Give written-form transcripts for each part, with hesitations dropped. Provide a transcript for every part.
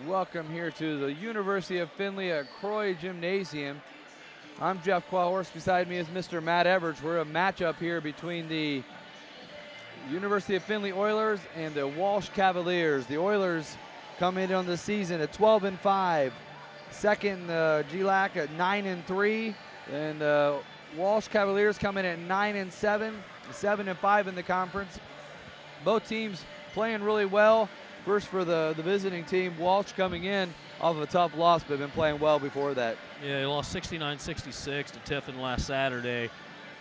Welcome here to the University of Findlay at Croy Gymnasium. I'm Jeff Qualhorst. Beside me is Mr. Matt Everidge. We're a matchup here between the University of Findlay Oilers and the Walsh Cavaliers. The Oilers come in on the season at 12-5. Second, GLAC at 9-3. And Walsh Cavaliers come in at 9-7, 7-5 in the conference. Both teams playing really well. First for the visiting team, Walsh coming in off of a tough loss, but been playing well before that. Yeah, they lost 69-66 to Tiffin last Saturday.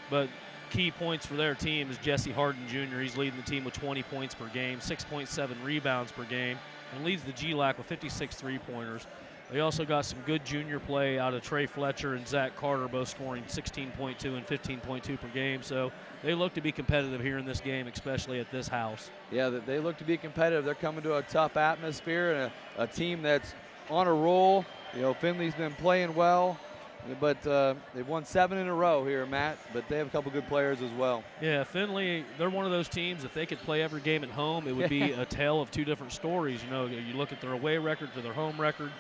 But key points for their team is Jesse Harden Jr. He's leading the team with 20 points per game, 6.7 rebounds per game, and leads the GLAC with 56 three-pointers. They also got some good junior play out of Trey Fletcher and Zach Carter, both scoring 16.2 and 15.2 per game. So they look to be competitive here in this game, especially at this house. Yeah, they look to be competitive. They're coming to a tough atmosphere and a team that's on a roll. You know, Findlay's been playing well, but they've won 7 in a row here, Matt, but they have a couple good players as well. Yeah, Findlay, they're one of those teams, if they could play every game at home, it would be a tale of two different stories. You know, you look at their away record to their home record.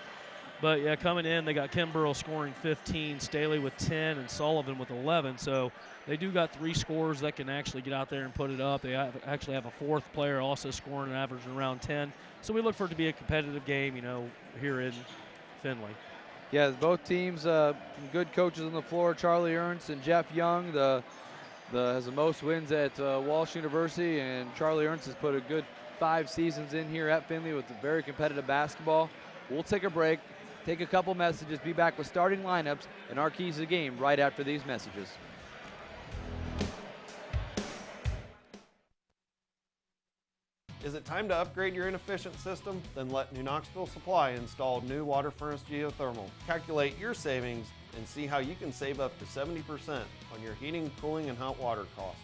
But, yeah, coming in, they got Kimbrough scoring 15, Staley with 10, and Sullivan with 11. So they do got 3 scorers that can actually get out there and put it up. They actually have a 4th player also scoring and averaging around 10. So we look for it to be a competitive game, you know, here in Findlay. Yeah, both teams, good coaches on the floor. Charlie Ernst and Jeff Young has the most wins at Walsh University, and Charlie Ernst has put a good 5 seasons in here at Findlay with very competitive basketball. We'll take a break. Take a couple messages, be back with starting lineups and our keys to the game right after these messages. Is it time to upgrade your inefficient system? Then let New Knoxville Supply install new water furnace geothermal. Calculate your savings and see how you can save up to 70% on your heating, cooling, and hot water costs.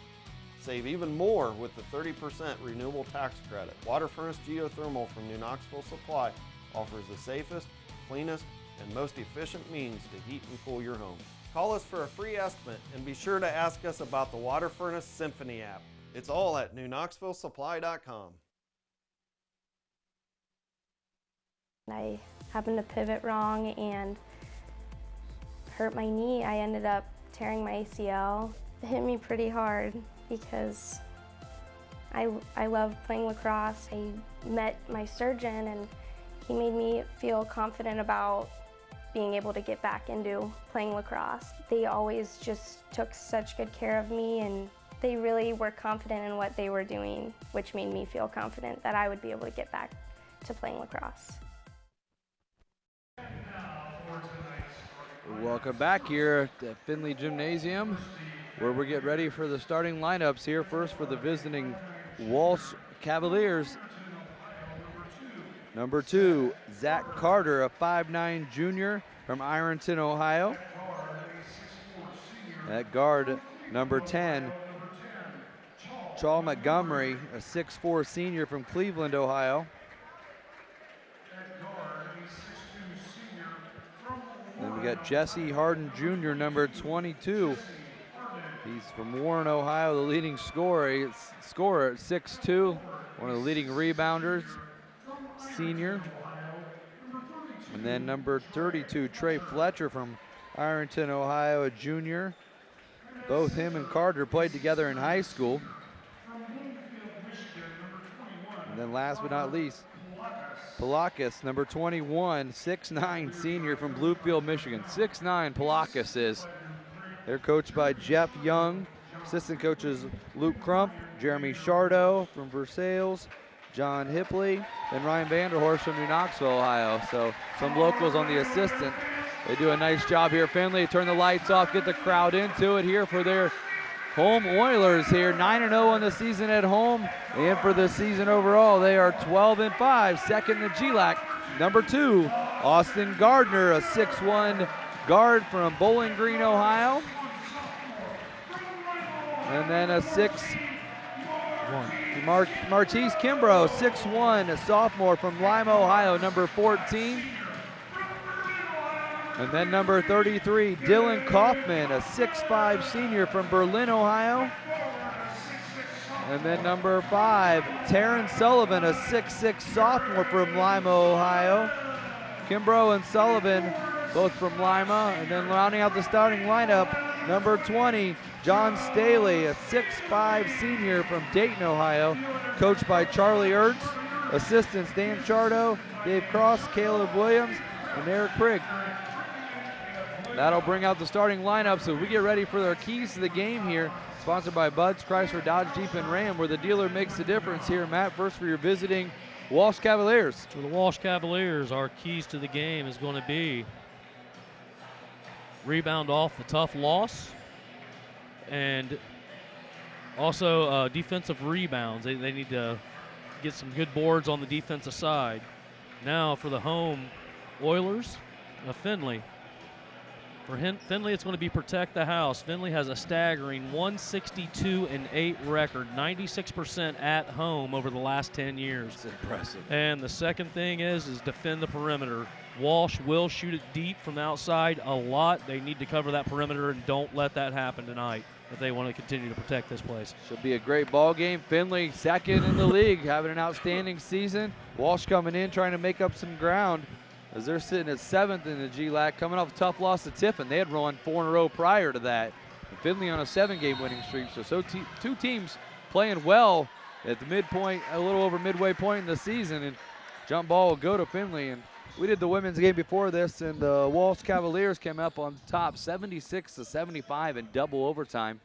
Save even more with the 30% renewable tax credit. Water furnace geothermal from New Knoxville Supply offers the safest, cleanest, and most efficient means to heat and cool your home. Call us for a free estimate and be sure to ask us about the Water Furnace Symphony app. It's all at newknoxvillesupply.com. I happened to pivot wrong and hurt my knee. I ended up tearing my ACL. It hit me pretty hard because I love playing lacrosse. I met my surgeon and he made me feel confident about being able to get back into playing lacrosse. They always just took such good care of me, and they really were confident in what they were doing, which made me feel confident that I would be able to get back to playing lacrosse. Welcome back here at Findlay Gymnasium, where we get ready for the starting lineups here. First for the visiting Walsh Cavaliers. Number 2, Zach Carter, a 5'9" junior from Ironton, Ohio. At guard, number 10, Charles Montgomery, a 6'4" senior from Cleveland, Ohio. Then we got Jesse Harden Jr., number 22. He's from Warren, Ohio, the leading scorer at 6'2", one of the leading rebounders. Senior. And then number 32, Trey Fletcher from Ironton, Ohio, a junior. Both him and Carter played together in high school. And then last but not least, Palakis, number 21, 6'9" senior from Bluefield, Michigan. 6'9" Palakis is. They're coached by Jeff Young. Assistant coaches Luke Crump, Jeremy Shardo from Versailles, John Hipley, and Ryan Vanderhorst from New Knoxville, Ohio. So some locals on the assistant. They do a nice job here. Findlay turn the lights off, get the crowd into it here for their home Oilers here. 9-0 on the season at home, and for the season overall, they are 12-5. Second in the GLAC. Number 2, Austin Gardner, a 6'1" guard from Bowling Green, Ohio. And then a 6'1" Martise Kimbrough, 6'1", a sophomore from Lima, Ohio, number 14. And then number 33, Dylan Kaufman, a 6'5" senior from Berlin, Ohio. And then number 5, Taryn Sullivan, a 6'6" sophomore from Lima, Ohio. Kimbrough and Sullivan, both from Lima. And then rounding out the starting lineup, number 20, John Staley, a 6'5" senior from Dayton, Ohio, coached by Charlie Ertz. Assistants Dan Chardo, Dave Cross, Caleb Williams, and Eric Prigg. That'll bring out the starting lineup, so we get ready for our keys to the game here. Sponsored by Bud's, Chrysler, Dodge, Jeep, and Ram, where the dealer makes the difference here. Matt, first for your visiting Walsh Cavaliers. For the Walsh Cavaliers, our keys to the game is going to be rebound off the tough loss, and also defensive rebounds. They need to get some good boards on the defensive side. Now for the home Oilers of Findlay. For Findlay, it's going to be protect the house. Findlay has a staggering 162-8 record, 96% at home over the last 10 years. That's impressive. And the second thing is defend the perimeter. Walsh will shoot it deep from the outside a lot. They need to cover that perimeter, and don't let that happen tonight if they want to continue to protect this place. Should be a great ball game. Findlay second in the league, having an outstanding season. Walsh coming in, trying to make up some ground, as they're sitting at 7th in the GLAC, coming off a tough loss to Tiffin. They had run 4 in a row prior to that. And Findlay on a 7-game winning streak. So two teams playing well at the midpoint, a little over midway point in the season. And jump ball will go to Findlay. And we did the women's game before this, and the Walsh Cavaliers came up on top 76-75 in double overtime.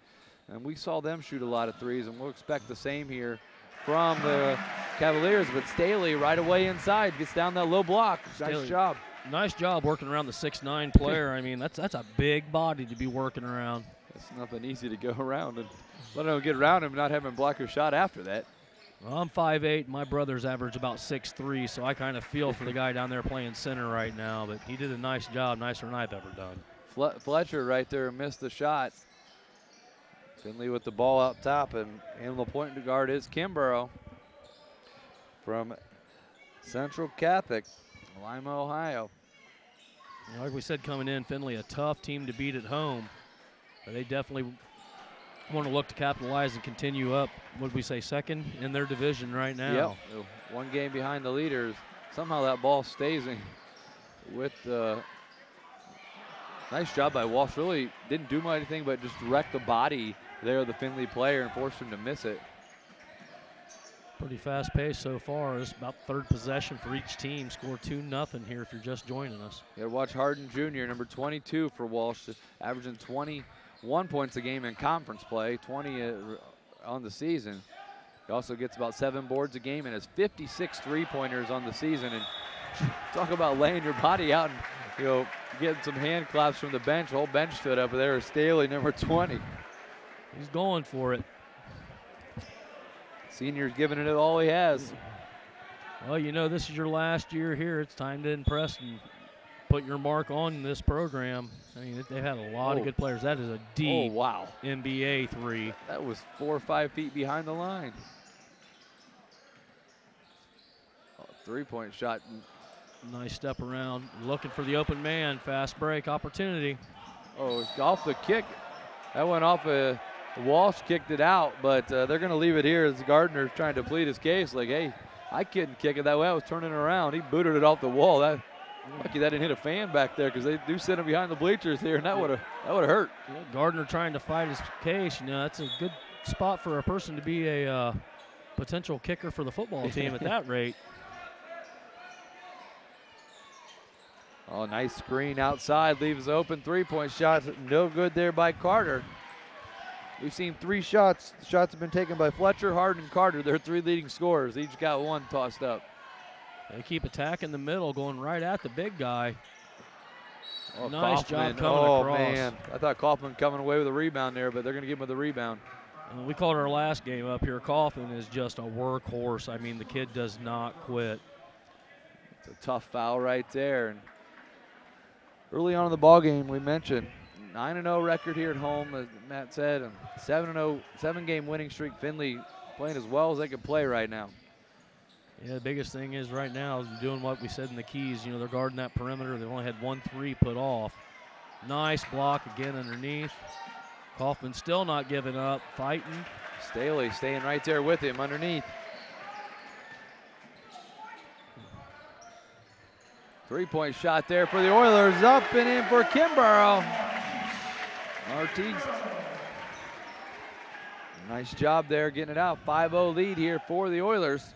And we saw them shoot a lot of threes, and we'll expect the same here from the Cavaliers. But Staley right away inside, gets down that low block. Nice job. Nice job working around the 6'9" player. I mean, that's a big body to be working around. It's nothing easy to go around, and let him get around him, not having block a shot after that. Well, I'm 5'8", my brother's average about 6'3", so I kind of feel for the guy down there playing center right now, but he did a nice job, nicer than I've ever done. Fletcher right there missed the shot. Findlay with the ball up top, and the point guard is Kimbrough from Central Catholic, Lima, Ohio. Like we said, coming in, Findlay a tough team to beat at home, but they definitely want to look to capitalize and continue up. What did we say, second in their division right now? Yep, 1 game behind the leaders. Somehow that ball stays in with nice job by Walsh. Really didn't do anything but just direct the body there of the Findlay player and forced him to miss it. Pretty fast pace so far. It's about third possession for each team. Score 2-0 here if you're just joining us. You got to watch Harden Jr., number 22 for Walsh, averaging 21 points a game in conference play, 20 on the season. He also gets about 7 boards a game and has 56 3-pointers on the season. And talk about laying your body out and getting some hand claps from the bench. The whole bench stood up there. Staley, number 20. He's going for it. Senior's giving it all he has. Well, this is your last year here. It's time to impress and put your mark on this program. I mean, they've had a lot of good players. That is a deep NBA 3. That was 4 or 5 feet behind the line. 3-point shot. Nice step around, looking for the open man. Fast break opportunity. It's off the kick. That went off Walsh kicked it out, but they're going to leave it here as Gardner's trying to plead his case. Like, hey, I couldn't kick it that way. I was turning it around. He booted it off the wall. Lucky that didn't hit a fan back there, because they do sit him behind the bleachers here, and that would have hurt. Yeah, Gardner trying to fight his case. That's a good spot for a person to be a potential kicker for the football team at that rate. Oh, nice screen outside, leaves open. 3-point shot, no good there by Carter. We've seen 3 shots. The shots have been taken by Fletcher, Harden, and Carter. They're 3 leading scorers. Each got 1 tossed up. They keep attacking the middle, going right at the big guy. Oh, nice Kaufman. job coming across. Man. I thought Kaufman coming away with a rebound there, but they're going to give him the rebound. We called our last game up here. Kaufman is just a workhorse. I mean, the kid does not quit. It's a tough foul right there. And early on in the ball game, we mentioned 9-0 record here at home, as Matt said, and 7-0, 7-game winning streak. Findlay playing as well as they can play right now. Yeah, the biggest thing is right now is doing what we said in the keys. They're guarding that perimeter. They've only had 1 3 put off. Nice block again underneath. Kaufman still not giving up, fighting. Staley staying right there with him underneath. 3-point shot there for the Oilers, up and in for Kimbrough. Ortiz, nice job there getting it out. 5-0 lead here for the Oilers.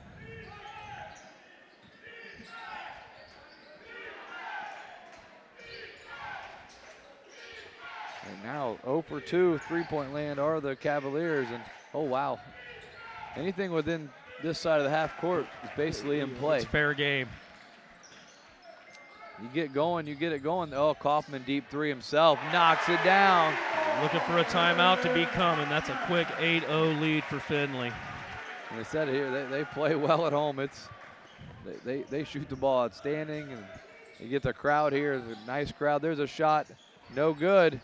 And now 0 for 2, 3-point land are the Cavaliers. And oh wow, anything within this side of the half court is basically in play. It's fair game. You get going, you get it going. Oh, Kaufman deep three himself, knocks it down. Looking for a timeout to be coming. That's a quick 8-0 lead for Findlay. And I said here, they play well at home. They shoot the ball outstanding, and you get the crowd here. It's a nice crowd. There's a shot, no good.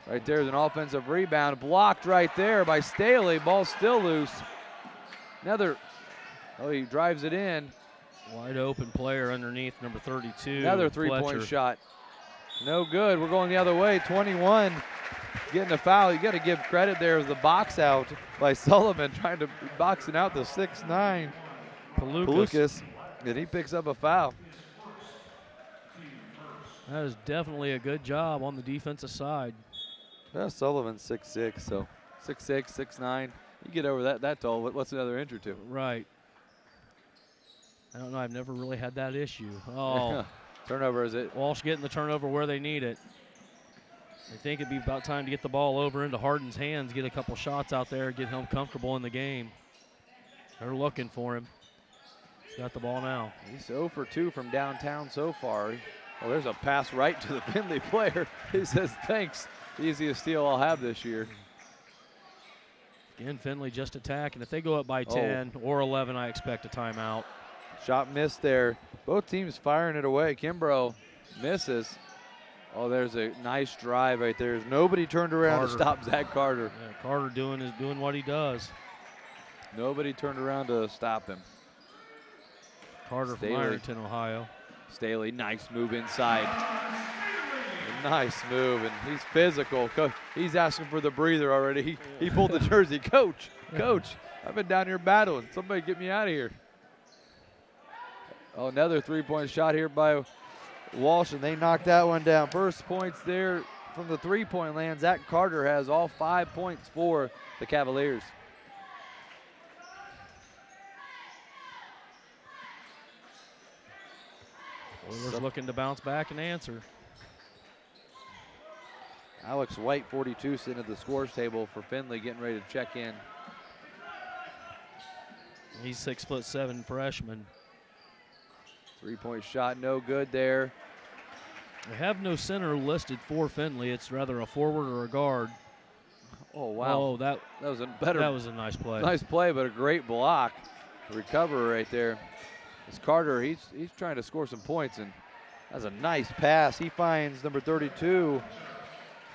Right there's an offensive rebound, blocked right there by Staley. Ball still loose. Another, oh, he drives it in. Wide open player underneath, number 32. Another three-point shot. No good. We're going the other way. 21 getting a foul. You got to give credit there as the box out by Sullivan, trying to box it out to 6'9". Pelucas, and he picks up a foul. That is definitely a good job on the defensive side. Yeah, Sullivan's 6'6", so 6'6", 6'9". You get over that tall, what's another inch or two? Right. I don't know, I've never really had that issue. Oh. Turnover, is it? Walsh getting the turnover where they need it. I think it'd be about time to get the ball over into Harden's hands, get a couple shots out there, get him comfortable in the game. They're looking for him. He's got the ball now. He's 0 for 2 from downtown so far. Oh, there's a pass right to the Findlay player. He says, thanks. Easiest steal I'll have this year. Again, Findlay just attacking. If they go up by 10 or 11, I expect a timeout. Shot missed there. Both teams firing it away. Kimbrough misses. Oh, there's a nice drive right there. There's nobody turned around to stop Zach Carter. Yeah, Carter doing what he does. Nobody turned around to stop him. Carter from Ironton, Ohio. Staley, nice move inside. Nice move, and he's physical. He's asking for the breather already. He pulled the jersey. Coach, I've been down here battling. Somebody get me out of here. Oh, another three-point shot here by Walsh, and they knocked that one down. First points there from the three-point land. Zach Carter has all 5 points for the Cavaliers. Oilers looking to bounce back and answer. Alex White, 42, sitting at the scores table for Findlay, getting ready to check in. He's 6'7" freshman. Three-point shot, no good there. They have no center listed for Findlay. It's rather a forward or a guard. Oh, wow. Oh, that was a nice play. Nice play, but a great block. Recover right there. It's Carter, he's trying to score some points, and that's a nice pass. He finds number 32,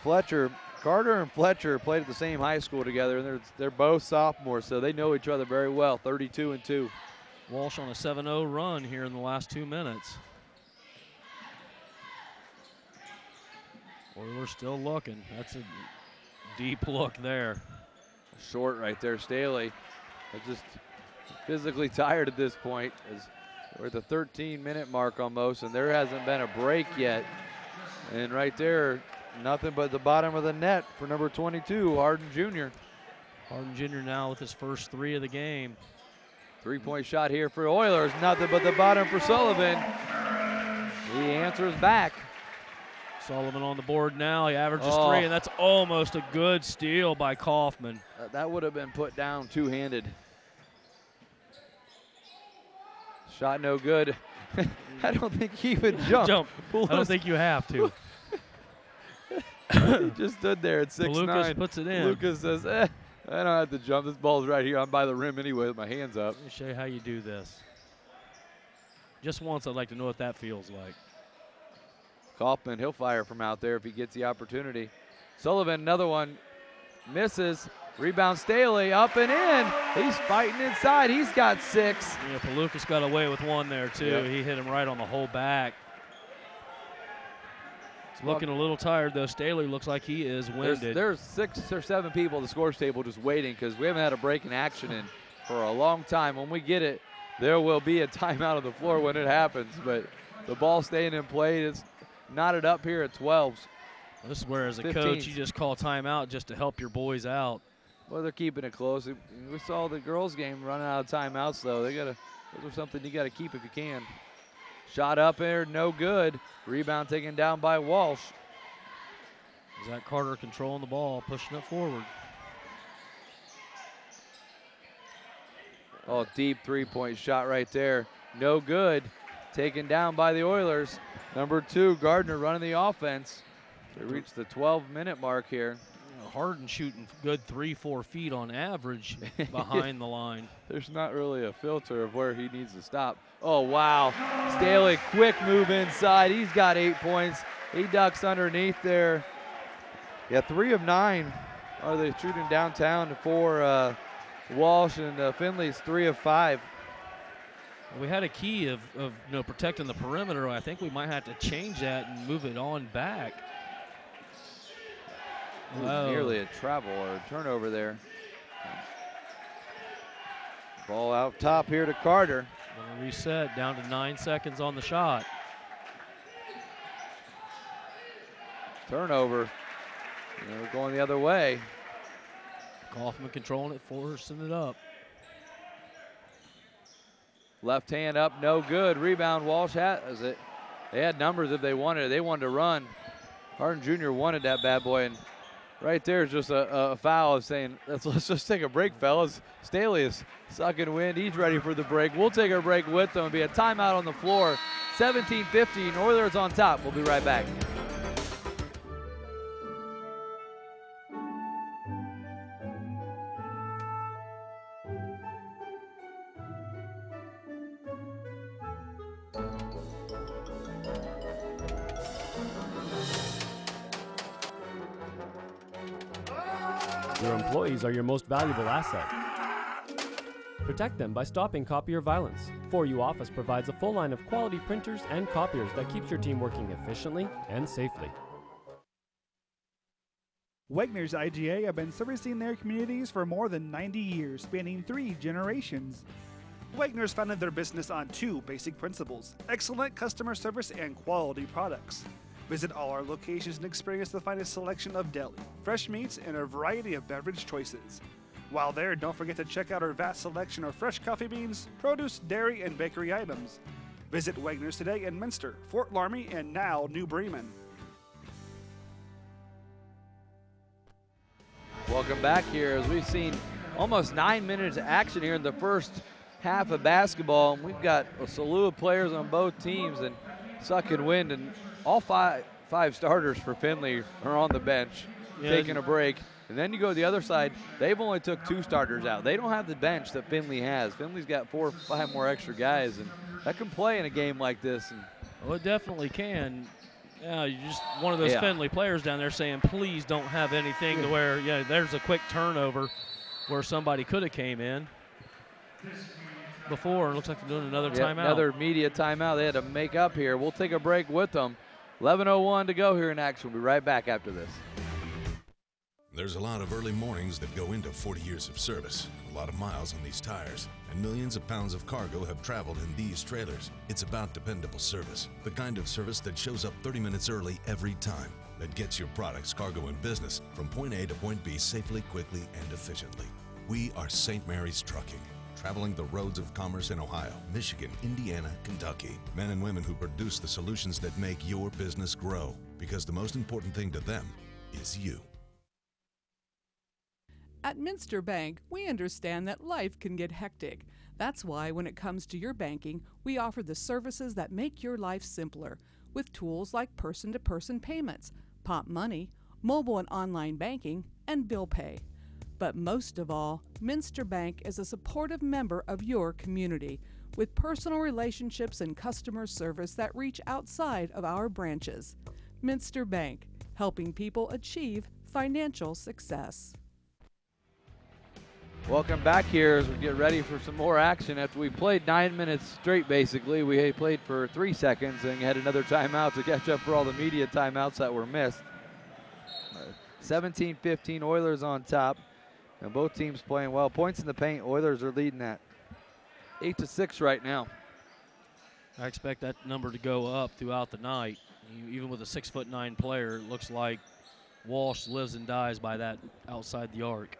Fletcher. Carter and Fletcher played at the same high school together, and they're both sophomores, so they know each other very well, 32-2. Walsh on a 7-0 run here in the last 2 minutes. Oilers still looking. That's a deep look there. Short right there, Staley. They're just physically tired at this point. As we're at the 13-minute mark almost, and there hasn't been a break yet. And right there, nothing but the bottom of the net for number 22, Harden Jr. Harden Jr. now with his first 3 of the game. Three-point shot here for Oilers, nothing but the bottom for Sullivan. He answers back. Sullivan on the board now. He averages 3, and that's almost a good steal by Kaufman. That would have been put down two-handed. Shot no good. I don't think he even jumped. I don't think you have to. He just stood there at 6'9". Lucas puts it in. Lucas says, I don't have to jump. This ball's right here. I'm by the rim anyway with my hands up. Let me show you how you do this. Just once, I'd like to know what that feels like. Kaufman, he'll fire from out there if he gets the opportunity. Sullivan, another one, misses. Rebound Staley, up and in. He's fighting inside. He's got 6. Yeah, Pelucas got away with 1 there, too. Yep. He hit him right on the whole back. Looking a little tired, though. Staley looks like he is winded. There's 6 or 7 people at the scores table just waiting because we haven't had a break in action in for a long time. When we get it, there will be a timeout on the floor when it happens. But the ball staying in play, it's knotted up here at 12s. This is where, as a 15s. coach, you just call timeout just to help your boys out. Well, they're keeping it close. We saw the girls' game running out of timeouts, though. Those are something you got to keep if you can. Shot up there, no good. Rebound taken down by Walsh. Zach Carter controlling the ball, pushing it forward. Oh, deep three-point shot right there. No good. Taken down by the Oilers. Number 2, Gardner running the offense. They reached the 12-minute mark here. Harden shooting good 3-4 feet on average behind the line. There's not really a filter of where he needs to stop. Oh, wow. Staley, quick move inside. He's got 8 points. He ducks underneath there. Yeah, 3 of 9 are they shooting downtown for Walsh, and Findlay's 3 of 5. We had a key of protecting the perimeter. I think we might have to change that and move it on back. Nearly a travel or a turnover there. Ball out top here to Carter. Gonna reset, down to 9 seconds on the shot. Turnover. We're going the other way. Kaufman controlling it, forcing it up. Left hand up, no good. Rebound, Walsh has it. They had numbers if they wanted it. They wanted to run. Harden Jr. wanted that bad boy, and right there is just a foul of saying, let's just take a break, fellas. Staley is sucking wind. He's ready for the break. We'll take a break with them. It'll be a timeout on the floor. 17-15, Oilers on top. We'll be right back. Your employees are your most valuable asset. Protect them by stopping copier violence. 4U Office provides a full line of quality printers and copiers that keeps your team working efficiently and safely. Wegner's IGA have been servicing their communities for more than 90 years, spanning 3 generations. Wegner's founded their business on 2 basic principles: excellent customer service and quality products. Visit all our locations and experience the finest selection of deli, fresh meats, and a variety of beverage choices. While there, don't forget to check out our vast selection of fresh coffee beans, produce, dairy, and bakery items. Visit Wegner's today in Minster, Fort Laramie, and now New Bremen. Welcome back here as we've seen almost 9 minutes of action here in the first half of basketball. And we've got a slew of players on both teams and sucking wind, and all five starters for Findlay are on the bench, taking a break. And then you go to the other side, they've only took 2 starters out. They don't have the bench that Findlay has. Findlay's got 4 or 5 more extra guys, and that can play in a game like this. And well, it definitely can. Yeah, you're just one of those Findlay players down there saying, please don't have anything to where, there's a quick turnover where somebody could have came in before. It looks like they're doing another timeout. Another media timeout. They had to make up here. We'll take a break with them. 11:01 to go here in action. We'll be right back after this. There's a lot of early mornings that go into 40 years of service, a lot of miles on these tires, and millions of pounds of cargo have traveled in these trailers. It's about dependable service, the kind of service that shows up 30 minutes early every time, that gets your products, cargo, and business from point A to point B safely, quickly, and efficiently. We are St. Mary's Trucking, traveling the roads of commerce in Ohio, Michigan, Indiana, Kentucky. Men and women who produce the solutions that make your business grow, because the most important thing to them is you. At Minster Bank, we understand that life can get hectic. That's why when it comes to your banking, we offer the services that make your life simpler, with tools like person-to-person payments, Pop Money, mobile and online banking, and bill pay. But most of all, Minster Bank is a supportive member of your community, with personal relationships and customer service that reach outside of our branches. Minster Bank, helping people achieve financial success. Welcome back here as we get ready for some more action. After we played 9 minutes straight, basically, we played for 3 seconds and had another timeout to catch up for all the media timeouts that were missed. 17-15 Oilers on top, and both teams playing well. Points in the paint, Oilers are leading that 8-6 right now. I expect that number to go up throughout the night. Even with a 6'9" player, it looks like Walsh lives and dies by that outside the arc.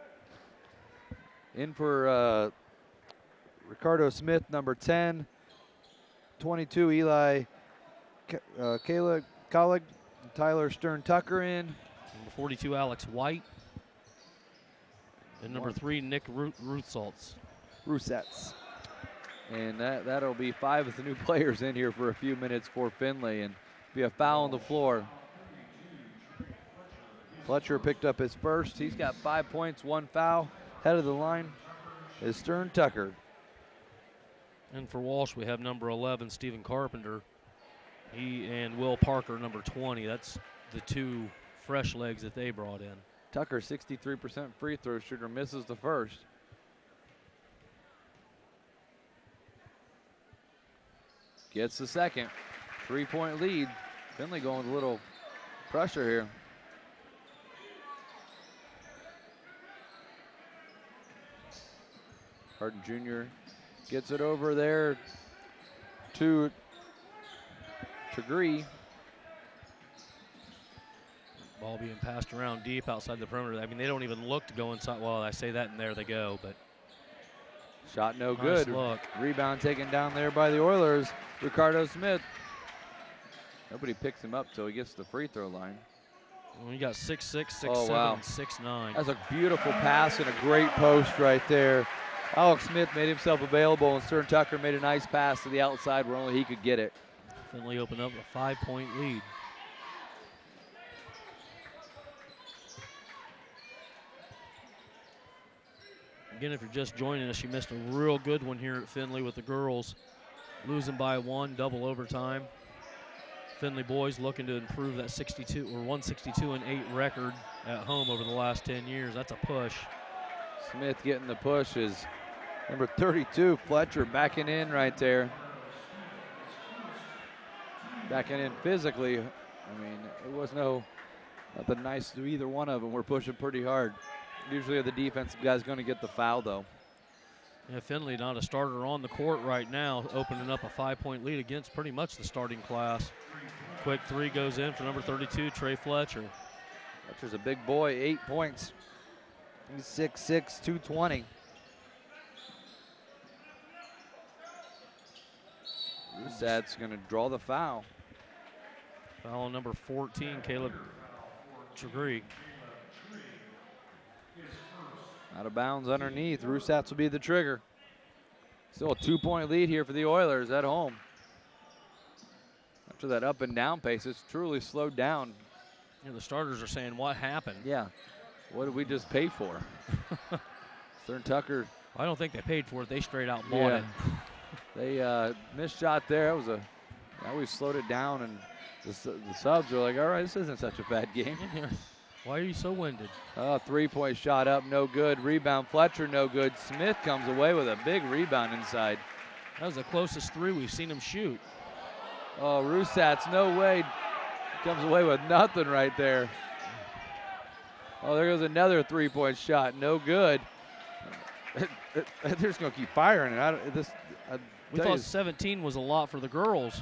In for Ricardo Smith, number 10. 22, Eli Collig. Tyler Stern-Tucker in. Number 42, Alex White. And number 3, Nick Russetts. And that'll be 5 of the new players in here for a few minutes for Findlay, and be a foul on the floor. Fletcher picked up his first. He's got 5 points, 1 foul. Head of the line is Stern-Tucker. And for Walsh, we have number 11, Stephen Carpenter. He and Will Parker, number 20. That's the 2 fresh legs that they brought in. Tucker, 63% free throw shooter, misses the first. Gets the second. 3-point lead. Findlay going with a little pressure here. Harden Jr. gets it over there to Gree. Ball being passed around deep outside the perimeter. I mean, they don't even look to go inside. Well, I say that and there they go, but shot no nice good. Look. Rebound taken down there by the Oilers. Ricardo Smith. Nobody picks him up till he gets to the free throw line. Well, you got 6'6", 6'7", Oh, wow. 6'9". That's a beautiful pass and a great post right there. Alex Smith made himself available, and Stern-Tucker made a nice pass to the outside where only he could get it. Findlay opened up a 5-point lead. Again, if you're just joining us, you missed a real good one here at Findlay with the girls. Losing by 1, double overtime. Findlay boys looking to improve that 62 or 162-8 record at home over the last 10 years. That's a push. Smith getting the push is number 32, Fletcher, backing in right there. Backing in physically. I mean, it was nothing nice to either one of them. We're pushing pretty hard. Usually the defensive guy's going to get the foul, though. Yeah, Findlay not a starter on the court right now, opening up a 5-point lead against pretty much the starting class. Quick 3 goes in for number 32, Trey Fletcher. Fletcher's a big boy, 8 points. He's 6'6", 220. Rusat's going to draw the foul. Foul on number 14, Caleb Tregree. Out of bounds underneath. Rusat's will be the trigger. Still a 2-point lead here for the Oilers at home. After that up and down pace, it's truly slowed down. Yeah, the starters are saying, what happened? Yeah. What did we just pay for? Stern-Tucker. I don't think they paid for it. They straight out bought it. They missed shot there. Now we've slowed it down, and the subs are like, all right, this isn't such a bad game. Why are you so winded? 3-point shot up, no good. Rebound, Fletcher, no good. Smith comes away with a big rebound inside. That was the closest 3 we've seen him shoot. Oh, Rusat's no way. Comes away with nothing right there. Oh, there goes another 3-point shot, no good. They're just going to keep firing it. We thought 17 was a lot for the girls.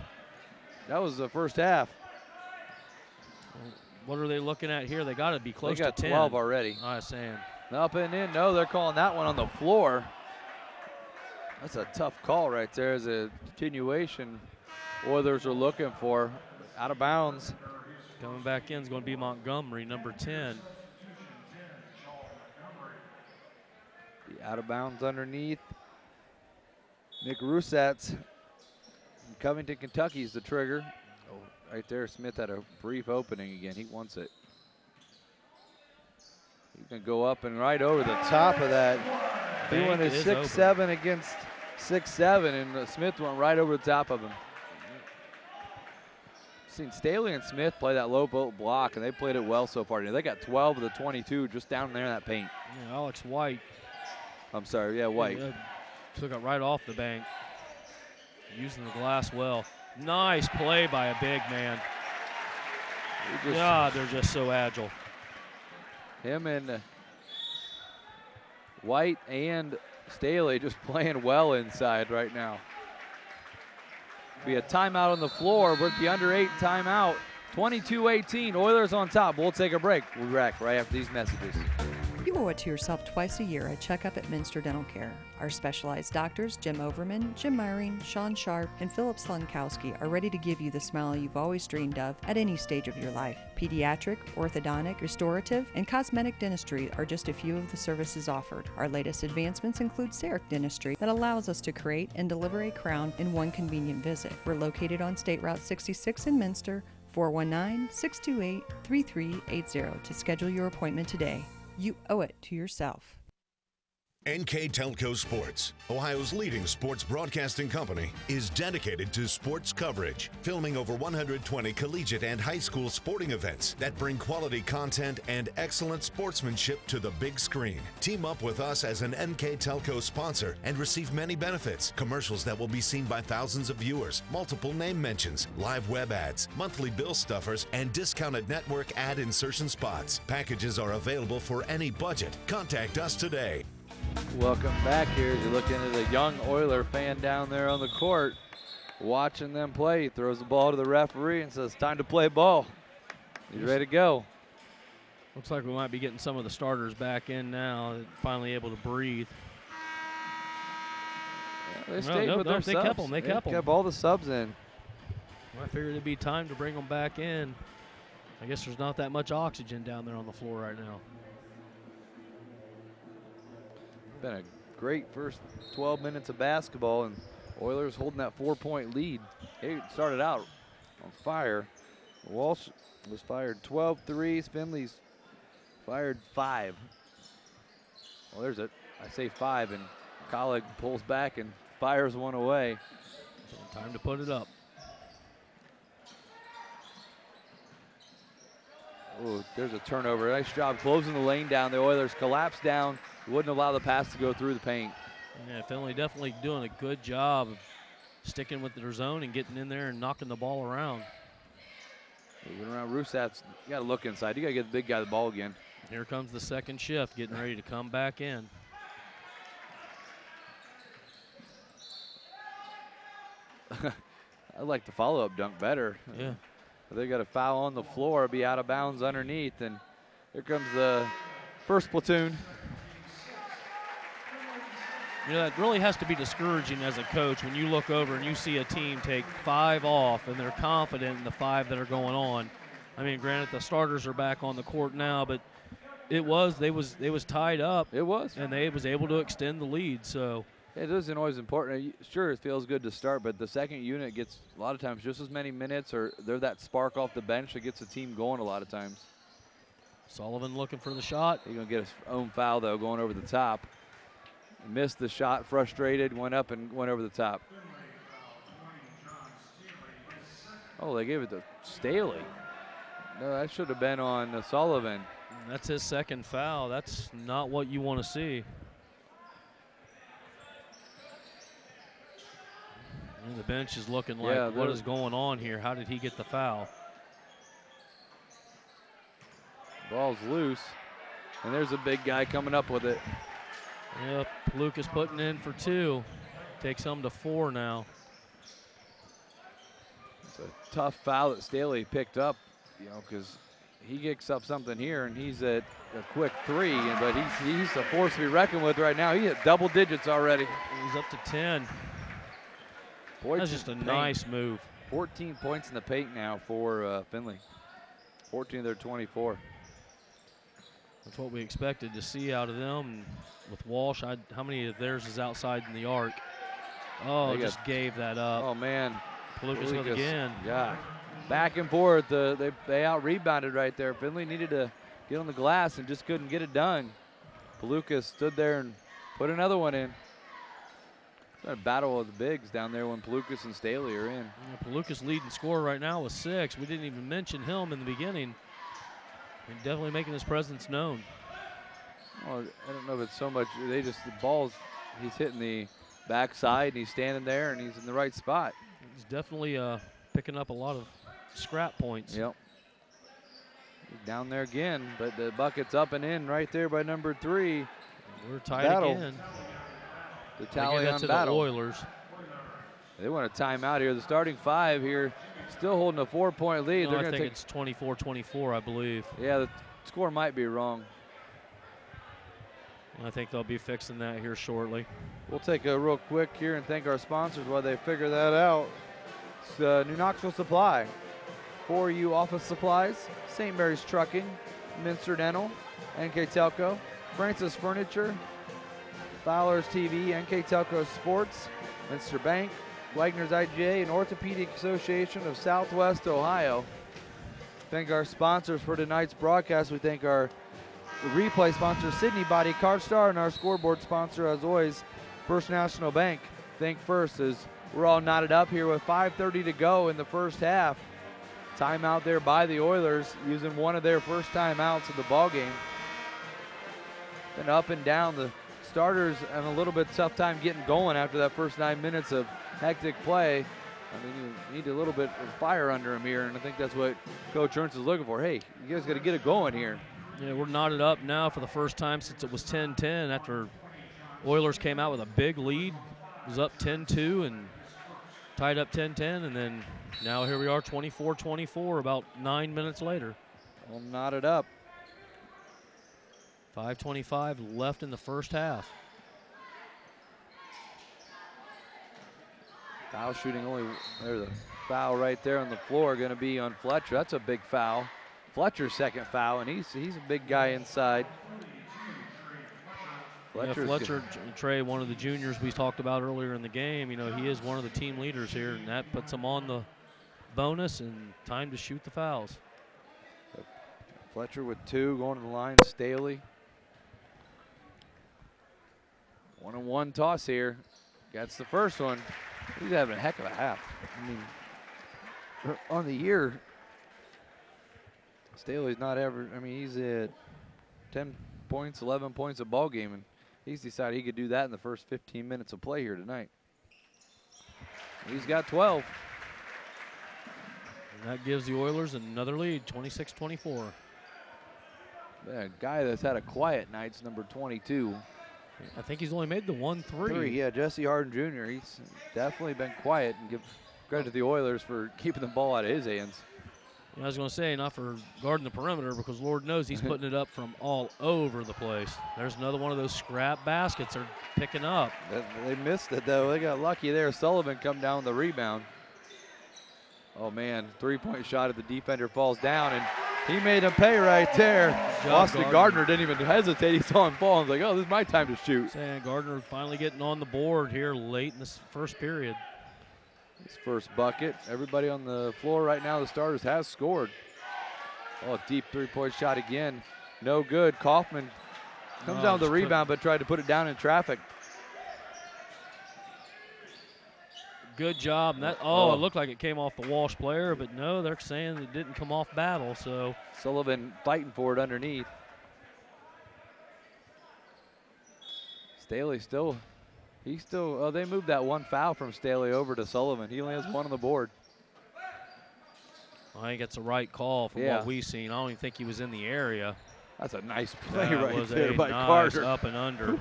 That was the first half. What are they looking at here? They got to be close to 10. They got 12 already. I was saying. Up and in. No, they're calling that one on the floor. That's a tough call right there as a continuation. Oilers are looking for. Out of bounds. Coming back in is going to be Montgomery, number 10. Out of bounds underneath. Nick Rusat's. Covington, Kentucky's the trigger. Oh, right there, Smith had a brief opening again. He wants it. He's going to go up and right over the top of that. He went a 6'7" against 6'7", and Smith went right over the top of him. Seen Staley and Smith play that low block, and they played it well so far. They got 12 of the 22 just down there in that paint. Yeah, Alex White I'm sorry, yeah, White. Yeah, took it right off the bank. Using the glass well. Nice play by a big man. Yeah, they're just so agile. Him and White and Staley just playing well inside right now. Be a timeout on the floor. We're at the under 8 timeout. 22-18, Oilers on top. We'll take a break. We'll be back right after these messages. You owe it to yourself twice a year a checkup at Minster Dental Care. Our specialized doctors, Jim Overman, Jim Myring, Sean Sharp, and Philip Slunkowski, are ready to give you the smile you've always dreamed of at any stage of your life. Pediatric, orthodontic, restorative, and cosmetic dentistry are just a few of the services offered. Our latest advancements include CEREC dentistry that allows us to create and deliver a crown in one convenient visit. We're located on State Route 66 in Minster, 419-628-3380 to schedule your appointment today. You owe it to yourself. NKTelco Sports, Ohio's leading sports broadcasting company, is dedicated to sports coverage, filming over 120 collegiate and high school sporting events that bring quality content and excellent sportsmanship to the big screen. Team up with us as an NKTelco sponsor and receive many benefits: commercials that will be seen by thousands of viewers, multiple name mentions, live web ads, monthly bill stuffers, and discounted network ad insertion spots. Packages are available for any budget. Contact us today. Welcome back here as you're looking at a young Oiler fan down there on the court, watching them play. He throws the ball to the referee and says, time to play ball. He's ready to go. Looks like we might be getting some of the starters back in now, finally able to breathe. Yeah, they stayed with their subs. Kept them. They kept all the subs in. Well, I figured it'd be time to bring them back in. I guess there's not that much oxygen down there on the floor right now. Been a great first 12 minutes of basketball, and Oilers holding that 4-point lead. They started out on fire. Walsh was fired 12 threes. Findlay's fired 5. Well, there's it. I say 5, and Colleague pulls back and fires one away. So time to put it up. Oh, there's a turnover. Nice job closing the lane down. The Oilers collapsed down. Wouldn't allow the pass to go through the paint. Yeah, Findlay definitely doing a good job of sticking with their zone and getting in there and knocking the ball around. Moving around Rusat's, you got to look inside. You got to get the big guy the ball again. Here comes the second shift, getting ready to come back in. I like the follow-up dunk better. Yeah. They got a foul on the floor, be out of bounds underneath, and here comes the first platoon. You know, that really has to be discouraging as a coach when you look over and you see a team take 5 off and they're confident in the 5 that are going on. I mean, granted, the starters are back on the court now, but they was tied up. It was. And they was able to extend the lead, so. It isn't always important. Sure, it feels good to start, but the second unit gets a lot of times just as many minutes, or they're that spark off the bench that gets the team going a lot of times. Sullivan looking for the shot. He's going to get his own foul, though, going over the top. He missed the shot, frustrated, went up and went over the top. Oh, they gave it to Staley. No, that should have been on Sullivan. That's his second foul. That's not what you want to see. And the bench is looking like, what is going on here? How did he get the foul? Ball's loose, and there's a big guy coming up with it. Yep, Lucas putting in for 2. Takes him to 4 now. It's a tough foul that Staley picked up, you know, because he kicks up something here, and he's at a quick 3, but he's a force to be reckoned with right now. He hit double digits already. He's up to 10. That's just a nice move. 14 points in the paint now for Findlay. 14 of their 24. That's what we expected to see out of them. And with Walsh, how many of theirs is outside in the arc? Oh, just gave that up. Oh, man. Lucas with again. Yeah. Back and forth. They out-rebounded right there. Findlay needed to get on the glass and just couldn't get it done. Lucas stood there and put another one in. A battle of the bigs down there when Pelucas and Staley are in. Yeah, Pelucas leading scorer right now with 6. We didn't even mention him in the beginning. And definitely making his presence known. Well, I don't know if it's so much. The ball's, he's hitting the backside, and he's standing there, and he's in the right spot. He's definitely picking up a lot of scrap points. Yep. Down there again, but the bucket's up and in right there by number 3. We're tied Battle. again. The tally on to Battle. The Oilers. They want a timeout here. The starting 5 here still holding a 4-point lead. No, I think it's 24-24, I believe. Yeah, the score might be wrong. I think they'll be fixing that here shortly. We'll take a real quick here and thank our sponsors while they figure that out. It's New Knoxville Supply, 4U Office Supplies, St. Mary's Trucking, Minster Dental, NKTelco, Francis Furniture, Fowler's TV, NKTelco Sports, Minster Bank, Wagner's IGA, and Orthopedic Association of Southwest Ohio. Thank our sponsors for tonight's broadcast. We thank our replay sponsor, Sydney Body CarStar, and our scoreboard sponsor, as always, First National Bank. Think first as we're all knotted up here with 5:30 to go in the first half. Timeout there by the Oilers, using one of their first timeouts of the ball game. Then up and down, the starters having a little bit tough time getting going after that first 9 minutes of hectic play. I mean, you need a little bit of fire under him here, and I think that's what Coach Ernst is looking for. Hey, you guys got to get it going here. Yeah, we're knotted up now for the first time since it was 10-10 after Oilers came out with a big lead. It was up 10-2 and tied up 10-10, and then now here we are 24-24 about 9 minutes later. All knotted up. 5:25 left in the first half. Foul shooting only, there's a foul right there on the floor, going to be on Fletcher. That's a big foul. Fletcher's second foul, and he's a big guy inside. Fletcher, Trey, one of the juniors we talked about earlier in the game, you know, he is one of the team leaders here, and that puts him on the bonus and time to shoot the fouls. Fletcher with 2, going to the line, Staley. 1-on-1 toss here. That's the first one. He's having a heck of a half. I mean, on the year, Staley's not ever, I mean, he's at 10 points, 11 points a ball game, and he's decided he could do that in the first 15 minutes of play here tonight. He's got 12. And that gives the Oilers another lead, 26-24. A guy that's had a quiet night's number 22. I think he's only made the 1-3. Yeah, Jesse Harden Jr. He's definitely been quiet, and give credit to the Oilers for keeping the ball out of his hands. I was going to say, not for guarding the perimeter, because Lord knows he's putting it up from all over the place. There's another one of those scrap baskets they're picking up. They missed it, though. They got lucky there. Sullivan come down with the rebound. Oh, man, 3-point shot at the defender falls down, and he made him pay right there. Austin Gardner didn't even hesitate. He saw him fall and was like, oh, this is my time to shoot. And Gardner finally getting on the board here late in this first period. His first bucket. Everybody on the floor right now, the starters, has scored. Oh, deep 3-point shot again. No good. Kaufman comes down with the rebound, but tried to put it down in traffic. Good job. And that, it looked like it came off the Walsh player, but no, they're saying it didn't come off Battle. So Sullivan fighting for it underneath. Staley still, they moved that one foul from Staley over to Sullivan. He only has one on the board. I think it's the right call from what we've seen. I don't even think he was in the area. That's a nice play that right was there by nice Carter. Up and under.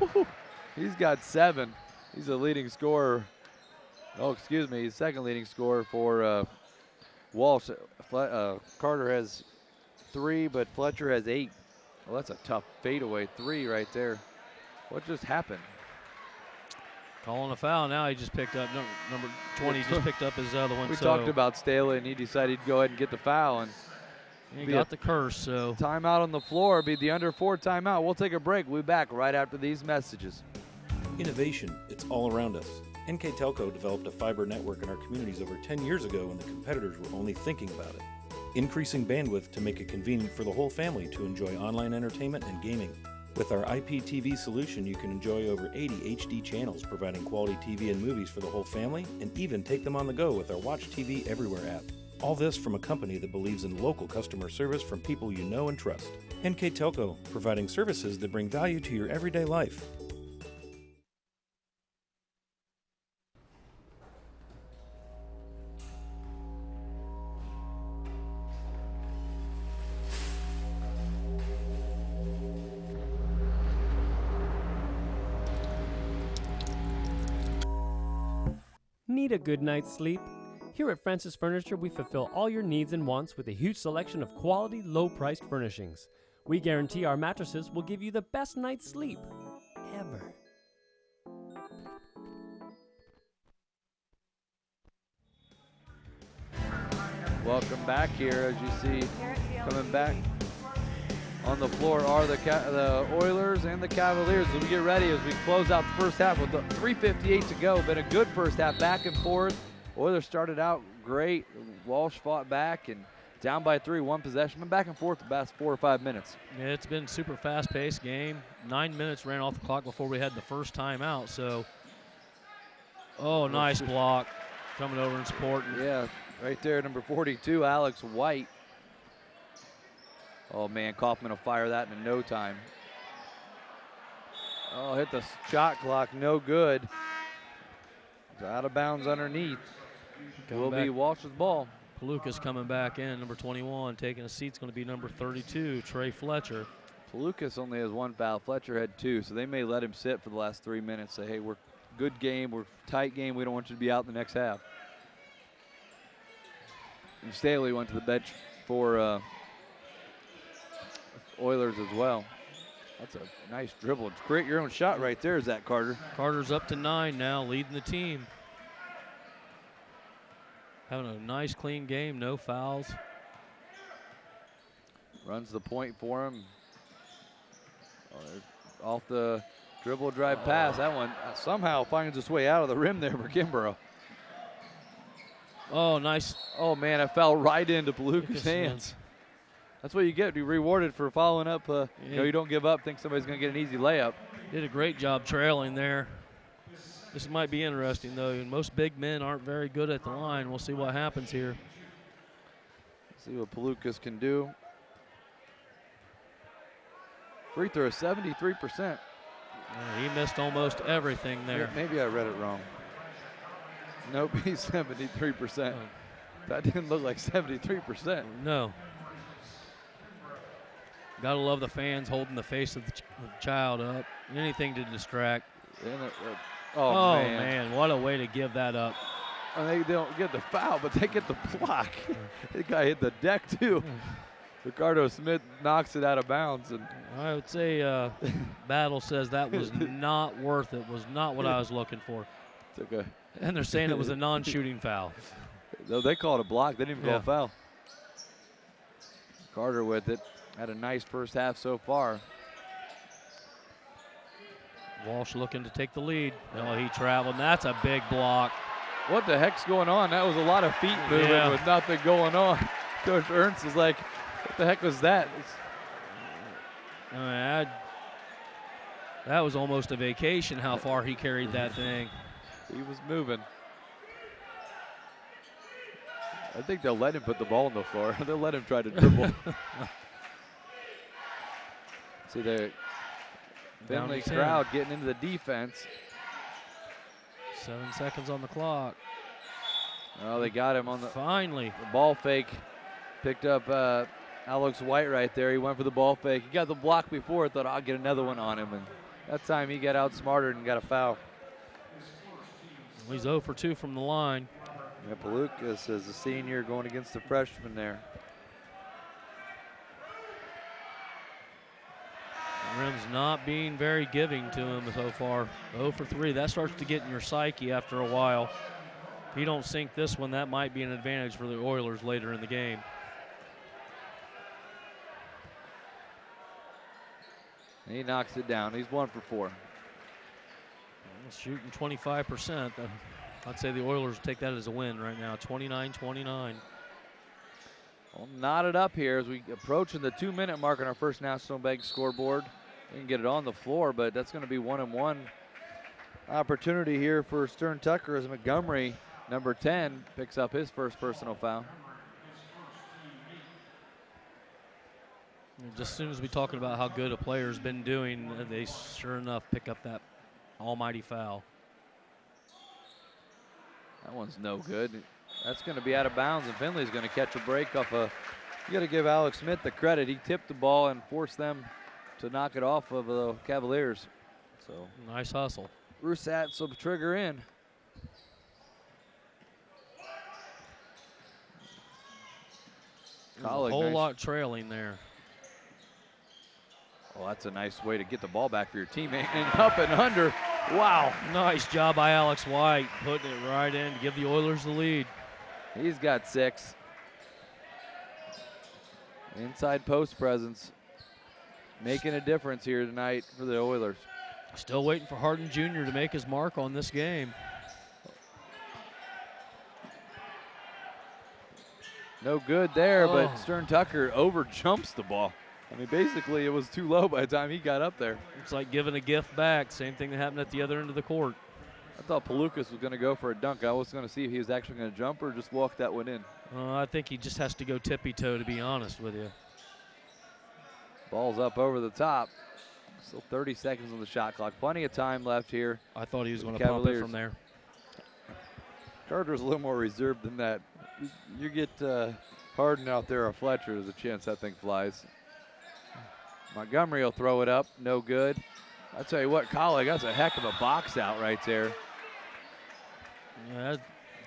He's got 7. He's the leading scorer. Oh, excuse me, he's second leading scorer for Walsh. Carter has 3, but Fletcher has 8. Well, that's a tough fadeaway 3 right there. What just happened? Calling a foul now. He just picked up number 20. Just picked up his other one. We talked about Staley, and he decided to go ahead and get the foul, and he got the curse. So timeout on the floor. Be the under 4 timeout. We'll take a break. We'll be back right after these messages. Innovation, it's all around us. NKTelco developed a fiber network in our communities over 10 years ago when the competitors were only thinking about it. Increasing bandwidth to make it convenient for the whole family to enjoy online entertainment and gaming. With our IPTV solution, you can enjoy over 80 HD channels, providing quality TV and movies for the whole family, and even take them on the go with our Watch TV Everywhere app. All this from a company that believes in local customer service from people you know and trust. NKTelco, providing services that bring value to your everyday life. Need a good night's sleep? Here at Francis Furniture, we fulfill all your needs and wants with a huge selection of quality, low-priced furnishings. We guarantee our mattresses will give you the best night's sleep ever. Welcome back here. As you see, coming back on the floor are the Oilers and the Cavaliers. As we get ready, as we close out the first half with 3:58 to go. Been a good first half, back and forth. Oilers started out great. Walsh fought back and down by 3, one possession. Been back and forth the past 4 or 5 minutes. Yeah, it's been a super fast-paced game. 9 minutes ran off the clock before we had the first timeout. So, nice block coming over and supporting. Yeah, right there, number 42, Alex White. Oh, man, Kaufman will fire that in no time. Oh, hit the shot clock, no good. It's out of bounds underneath. Will be Walsh's ball. Palukas coming back in, number 21. Taking a seat's going to be number 32, Trey Fletcher. Palukas only has 1 foul. Fletcher had 2, so they may let him sit for the last 3 minutes. Say, hey, we're good game, we're tight game. We don't want you to be out in the next half. And Staley went to the bench for Oilers as well. That's a nice dribble. Create your own shot right there, is that Carter? Carter's up to 9 now, leading the team. Having a nice, clean game, no fouls. Runs the point for him. Off the dribble drive pass. That one somehow finds its way out of the rim there for Kimbrough. Oh, nice. Oh, man, it fell right into Palukas' hands. That's what you get. You're rewarded for following up. You don't give up, think somebody's going to get an easy layup. Did a great job trailing there. This might be interesting, though. Most big men aren't very good at the line. We'll see what happens here. See what Palukas can do. Free throw, 73%. He missed almost everything there. Maybe I read it wrong. Nope, he's 73%. That didn't look like 73%. No. Gotta love the fans holding the face of the child up. Anything to distract. Oh man, what a way to give that up. And they don't get the foul, but they get the block. The guy hit the deck too. Ricardo Smith knocks it out of bounds. And I would say Battle says that was not worth it, was not what I was looking for. And they're saying it was a non-shooting foul. No, they called a block. They didn't even call a foul. Carter with it. Had a nice first half so far. Walsh looking to take the lead. No, he traveled, and that's a big block. What the heck's going on? That was a lot of feet moving with nothing going on. Coach Ernst is like, what the heck was that? That was almost a vacation how far he carried that thing. He was moving. I think they'll let him put the ball on the floor. They'll let him try to dribble. See the Findlay crowd getting into the defense. 7 seconds on the clock. Oh, they got him on the finally the ball fake. Picked up Alex White right there. He went for the ball fake. He got the block before. Thought I'll get another one on him, and that time he got outsmarted and got a foul. He's 0 for 2 from the line. Yeah, Palukas is a senior going against the freshman there. Rim's not being very giving to him so far. 0 for 3. That starts to get in your psyche after a while. If you don't sink this one, that might be an advantage for the Oilers later in the game. He knocks it down. He's 1 for 4. Shooting 25%. I'd say the Oilers take that as a win right now, 29-29. Well, knotted up here as we approaching the 2-minute mark on our first National Bank scoreboard. We can get it on the floor, but that's going to be 1-and-1 opportunity here for Stern Tucker as Montgomery, number 10, picks up his first personal foul. And just as soon as we talking about how good a player's been doing, they sure enough pick up that almighty foul. That one's no good. That's going to be out of bounds, and Findlay's going to catch a break off a. You got to give Alex Smith the credit. He tipped the ball and forced them to knock it off of the Cavaliers. So nice hustle. Roussats will trigger in. A whole lot trailing there. Oh, that's a nice way to get the ball back for your teammate. And up and under. Wow. Nice job by Alex White, putting it right in to give the Oilers the lead. He's got 6. Inside post presence. Making a difference here tonight for the Oilers. Still waiting for Harden Jr. to make his mark on this game. No good there, but Stern Tucker over jumps the ball. I mean, basically, it was too low by the time he got up there. It's like giving a gift back. Same thing that happened at the other end of the court. I thought Pelucas was going to go for a dunk. I was going to see if he was actually going to jump or just walk that one in. I think he just has to go tippy-toe, to be honest with you. Ball's up over the top. Still 30 seconds on the shot clock. Plenty of time left here. I thought he was going to pump it from there. Carter's a little more reserved than that. You get Harden out there or Fletcher, there's a chance that thing flies. Montgomery will throw it up, no good. I tell you what, Colleague, that's a heck of a box out right there. Yeah, that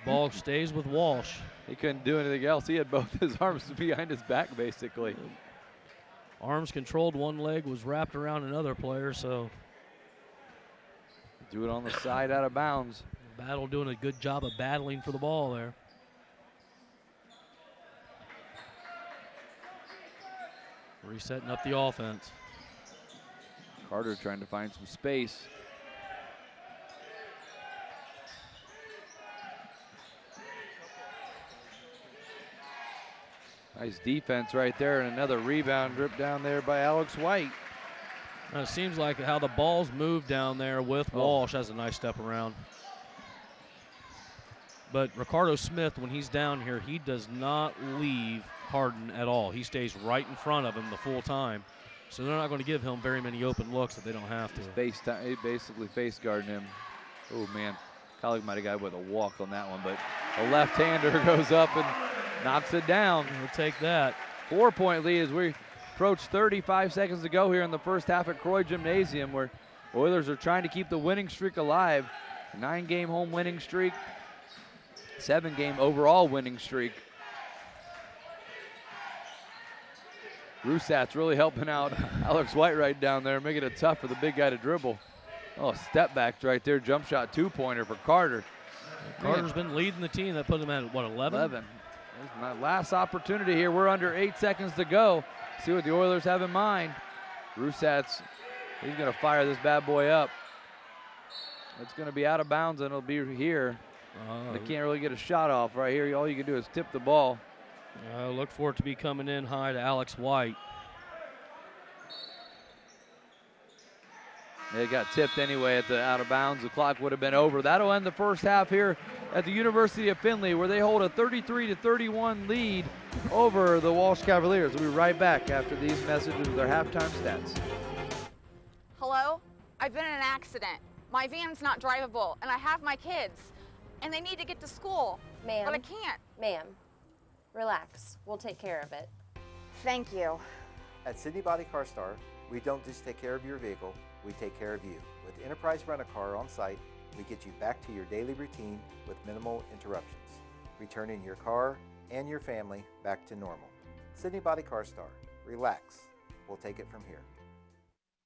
ball stays with Walsh. He couldn't do anything else. He had both his arms behind his back, basically. Arms controlled, one leg was wrapped around another player, so. Do it on the side out of bounds. Battle doing a good job of battling for the ball there. Resetting up the offense. Carter trying to find some space. Nice defense right there, and another rebound drip down there by Alex White. Now it seems like how the ball's moved down there with Walsh. Has a nice step around. But Ricardo Smith, when he's down here, he does not leave Harden at all. He stays right in front of him the full time. So they're not going to give him very many open looks if they don't have to. He basically face guarding him. Oh, man. Colleague might have got with a walk on that one, but a left-hander goes up and knocks it down. We'll take that. 4-point lead as we approach 35 seconds to go here in the first half at Croy Gymnasium, where Oilers are trying to keep the winning streak alive. 9-game home winning streak, 7-game overall winning streak. Roussat's really helping out Alex White right down there, making it tough for the big guy to dribble. Oh, step back right there, jump shot two-pointer for Carter. Carter's been leading the team. That put him at, what, 11? 11. My last opportunity here. We're under 8 seconds to go. See what the Oilers have in mind. Roussat's, he's going to fire this bad boy up. It's going to be out of bounds, and it'll be here. They can't really get a shot off right here. All you can do is tip the ball. Look for it to be coming in high to Alex White. It got tipped anyway at the out of bounds. The clock would have been over. That'll end the first half here at the University of Findlay, where they hold a 33-31 lead over the Walsh Cavaliers. We'll be right back after these messages with our halftime stats. Hello? I've been in an accident. My van's not drivable, and I have my kids, and they need to get to school, Ma'am. but I can't. Ma'am, relax. We'll take care of it. Thank you. At Sydney Body Car Star, we don't just take care of your vehicle, we take care of you. With Enterprise Rent-A-Car on site, we get you back to your daily routine with minimal interruptions, returning your car and your family back to normal. Sydney Body Car Star, relax. We'll take it from here.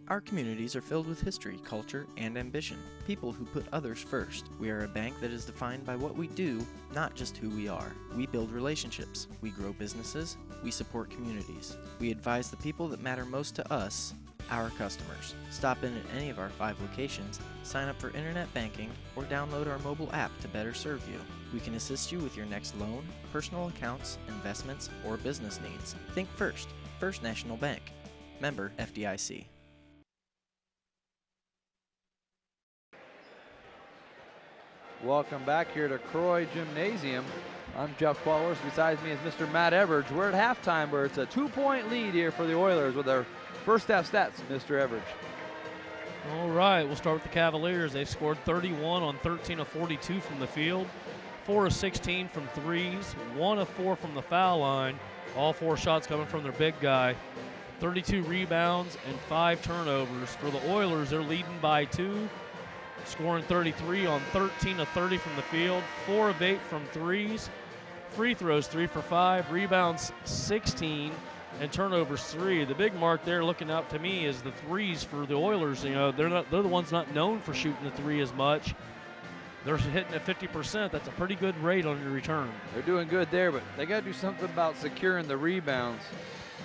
Our communities are filled with history, culture, and ambition. People who put others first. We are a bank that is defined by what we do, not just who we are. We build relationships. We grow businesses. We support communities. We advise the people that matter most to us, our customers. Stop in at any of our 5 locations, sign up for internet banking, or download our mobile app to better serve you. We can assist you with your next loan, personal accounts, investments, or business needs. Think first. First National Bank. Member FDIC. Welcome back here to Croy Gymnasium. I'm Jeff Quallers. Besides me is Mr. Matt Everidge. We're at halftime where it's a 2-point lead here for the Oilers with their first half stats, Mr. Everidge. All right, we'll start with the Cavaliers. They've scored 31 on 13 of 42 from the field, 4 of 16 from threes, 1 of 4 from the foul line. All 4 shots coming from their big guy. 32 rebounds and 5 turnovers. For the Oilers, they're leading by 2, scoring 33 on 13 of 30 from the field, 4 of 8 from threes. Free throws 3 for 5, rebounds 16, and turnovers 3. The big mark there looking up to me is the threes for the Oilers. You know, they're the ones not known for shooting the 3 as much. They're hitting at 50%. That's a pretty good rate on your return. They're doing good there, but they got to do something about securing the rebounds.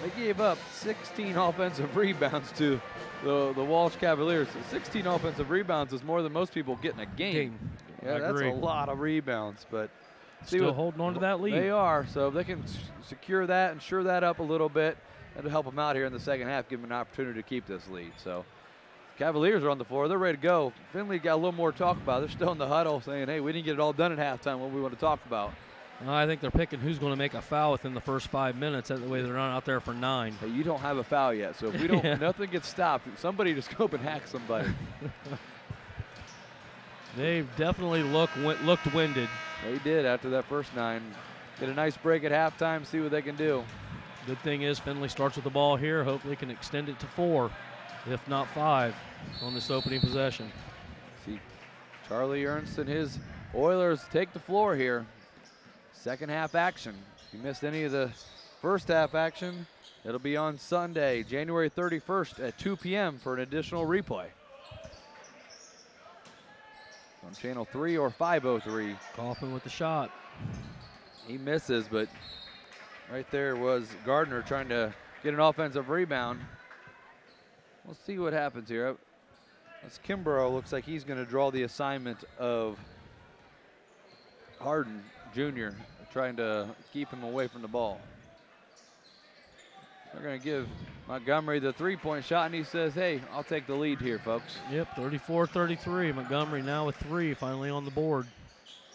They gave up 16 offensive rebounds to the Walsh Cavaliers. 16 offensive rebounds is more than most people get in a game. Yeah, that's a lot of rebounds, but still holding on to that lead. They are, so if they can secure that and shore that up a little bit, that'll help them out here in the second half, give them an opportunity to keep this lead. So Cavaliers are on the floor. They're ready to go. Findlay got a little more to talk about. They're still in the huddle saying, hey, we didn't get it all done at halftime. What we want to talk about. I think they're picking who's going to make a foul within the first 5 minutes. That way they're not out there for 9. Hey, you don't have a foul yet, so if we don't, nothing gets stopped. Somebody just go up and hack somebody. They definitely looked winded. They did after that first 9. Get a nice break at halftime, see what they can do. Good thing is Findlay starts with the ball here. Hopefully can extend it to 4, if not 5, on this opening possession. See, Charlie Ernst and his Oilers take the floor here. Second half action. If you missed any of the first half action, it'll be on Sunday, January 31st at 2 p.m. for an additional replay. On channel 3 or 503. Kaufman with the shot. He misses, but right there was Gardner trying to get an offensive rebound. We'll see what happens here. As Kimbrough looks like he's going to draw the assignment of Harden Jr., trying to keep him away from the ball. They're going to give Montgomery the three-point shot, and he says, hey, I'll take the lead here, folks. Yep, 34-33. Montgomery now with 3, finally on the board.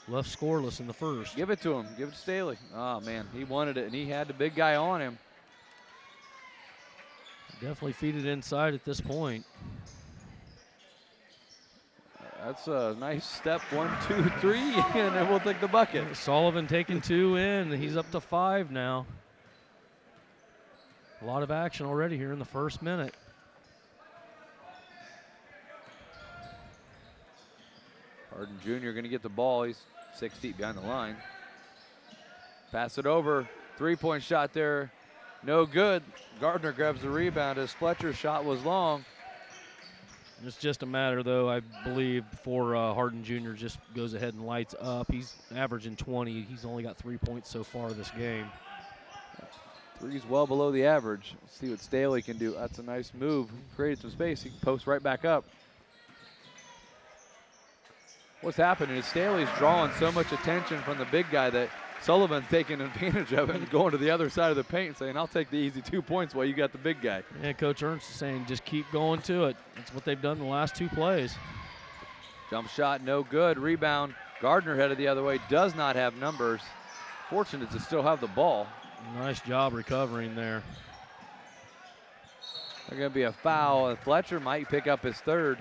Left scoreless in the first. Give it to him. Give it to Staley. Oh, man, he wanted it, and he had the big guy on him. Definitely feed it inside at this point. That's a nice step, 1, 2, 3, and then we'll take the bucket. Sullivan taking 2 in. He's up to 5 now. A lot of action already here in the first minute. Harden Jr. going to get the ball. He's 6 feet behind the line. Pass it over. Three-point shot there. No good. Gardner grabs the rebound as Fletcher's shot was long. It's just a matter, though, I believe, before Harden Jr. just goes ahead and lights up. He's averaging 20. He's only got 3 points so far this game. 3's well below the average. Let's see what Staley can do. That's a nice move. Created some space. He can post right back up. What's happening is Staley's drawing so much attention from the big guy that Sullivan's taking advantage of it and going to the other side of the paint and saying, I'll take the easy 2 points while you got the big guy. Yeah, Coach Ernst is saying just keep going to it. That's what they've done the last 2 plays. Jump shot, no good. Rebound. Gardner headed the other way, does not have numbers. Fortunate to still have the ball. Nice job recovering there. There's going to be a foul, and Fletcher might pick up his 3rd.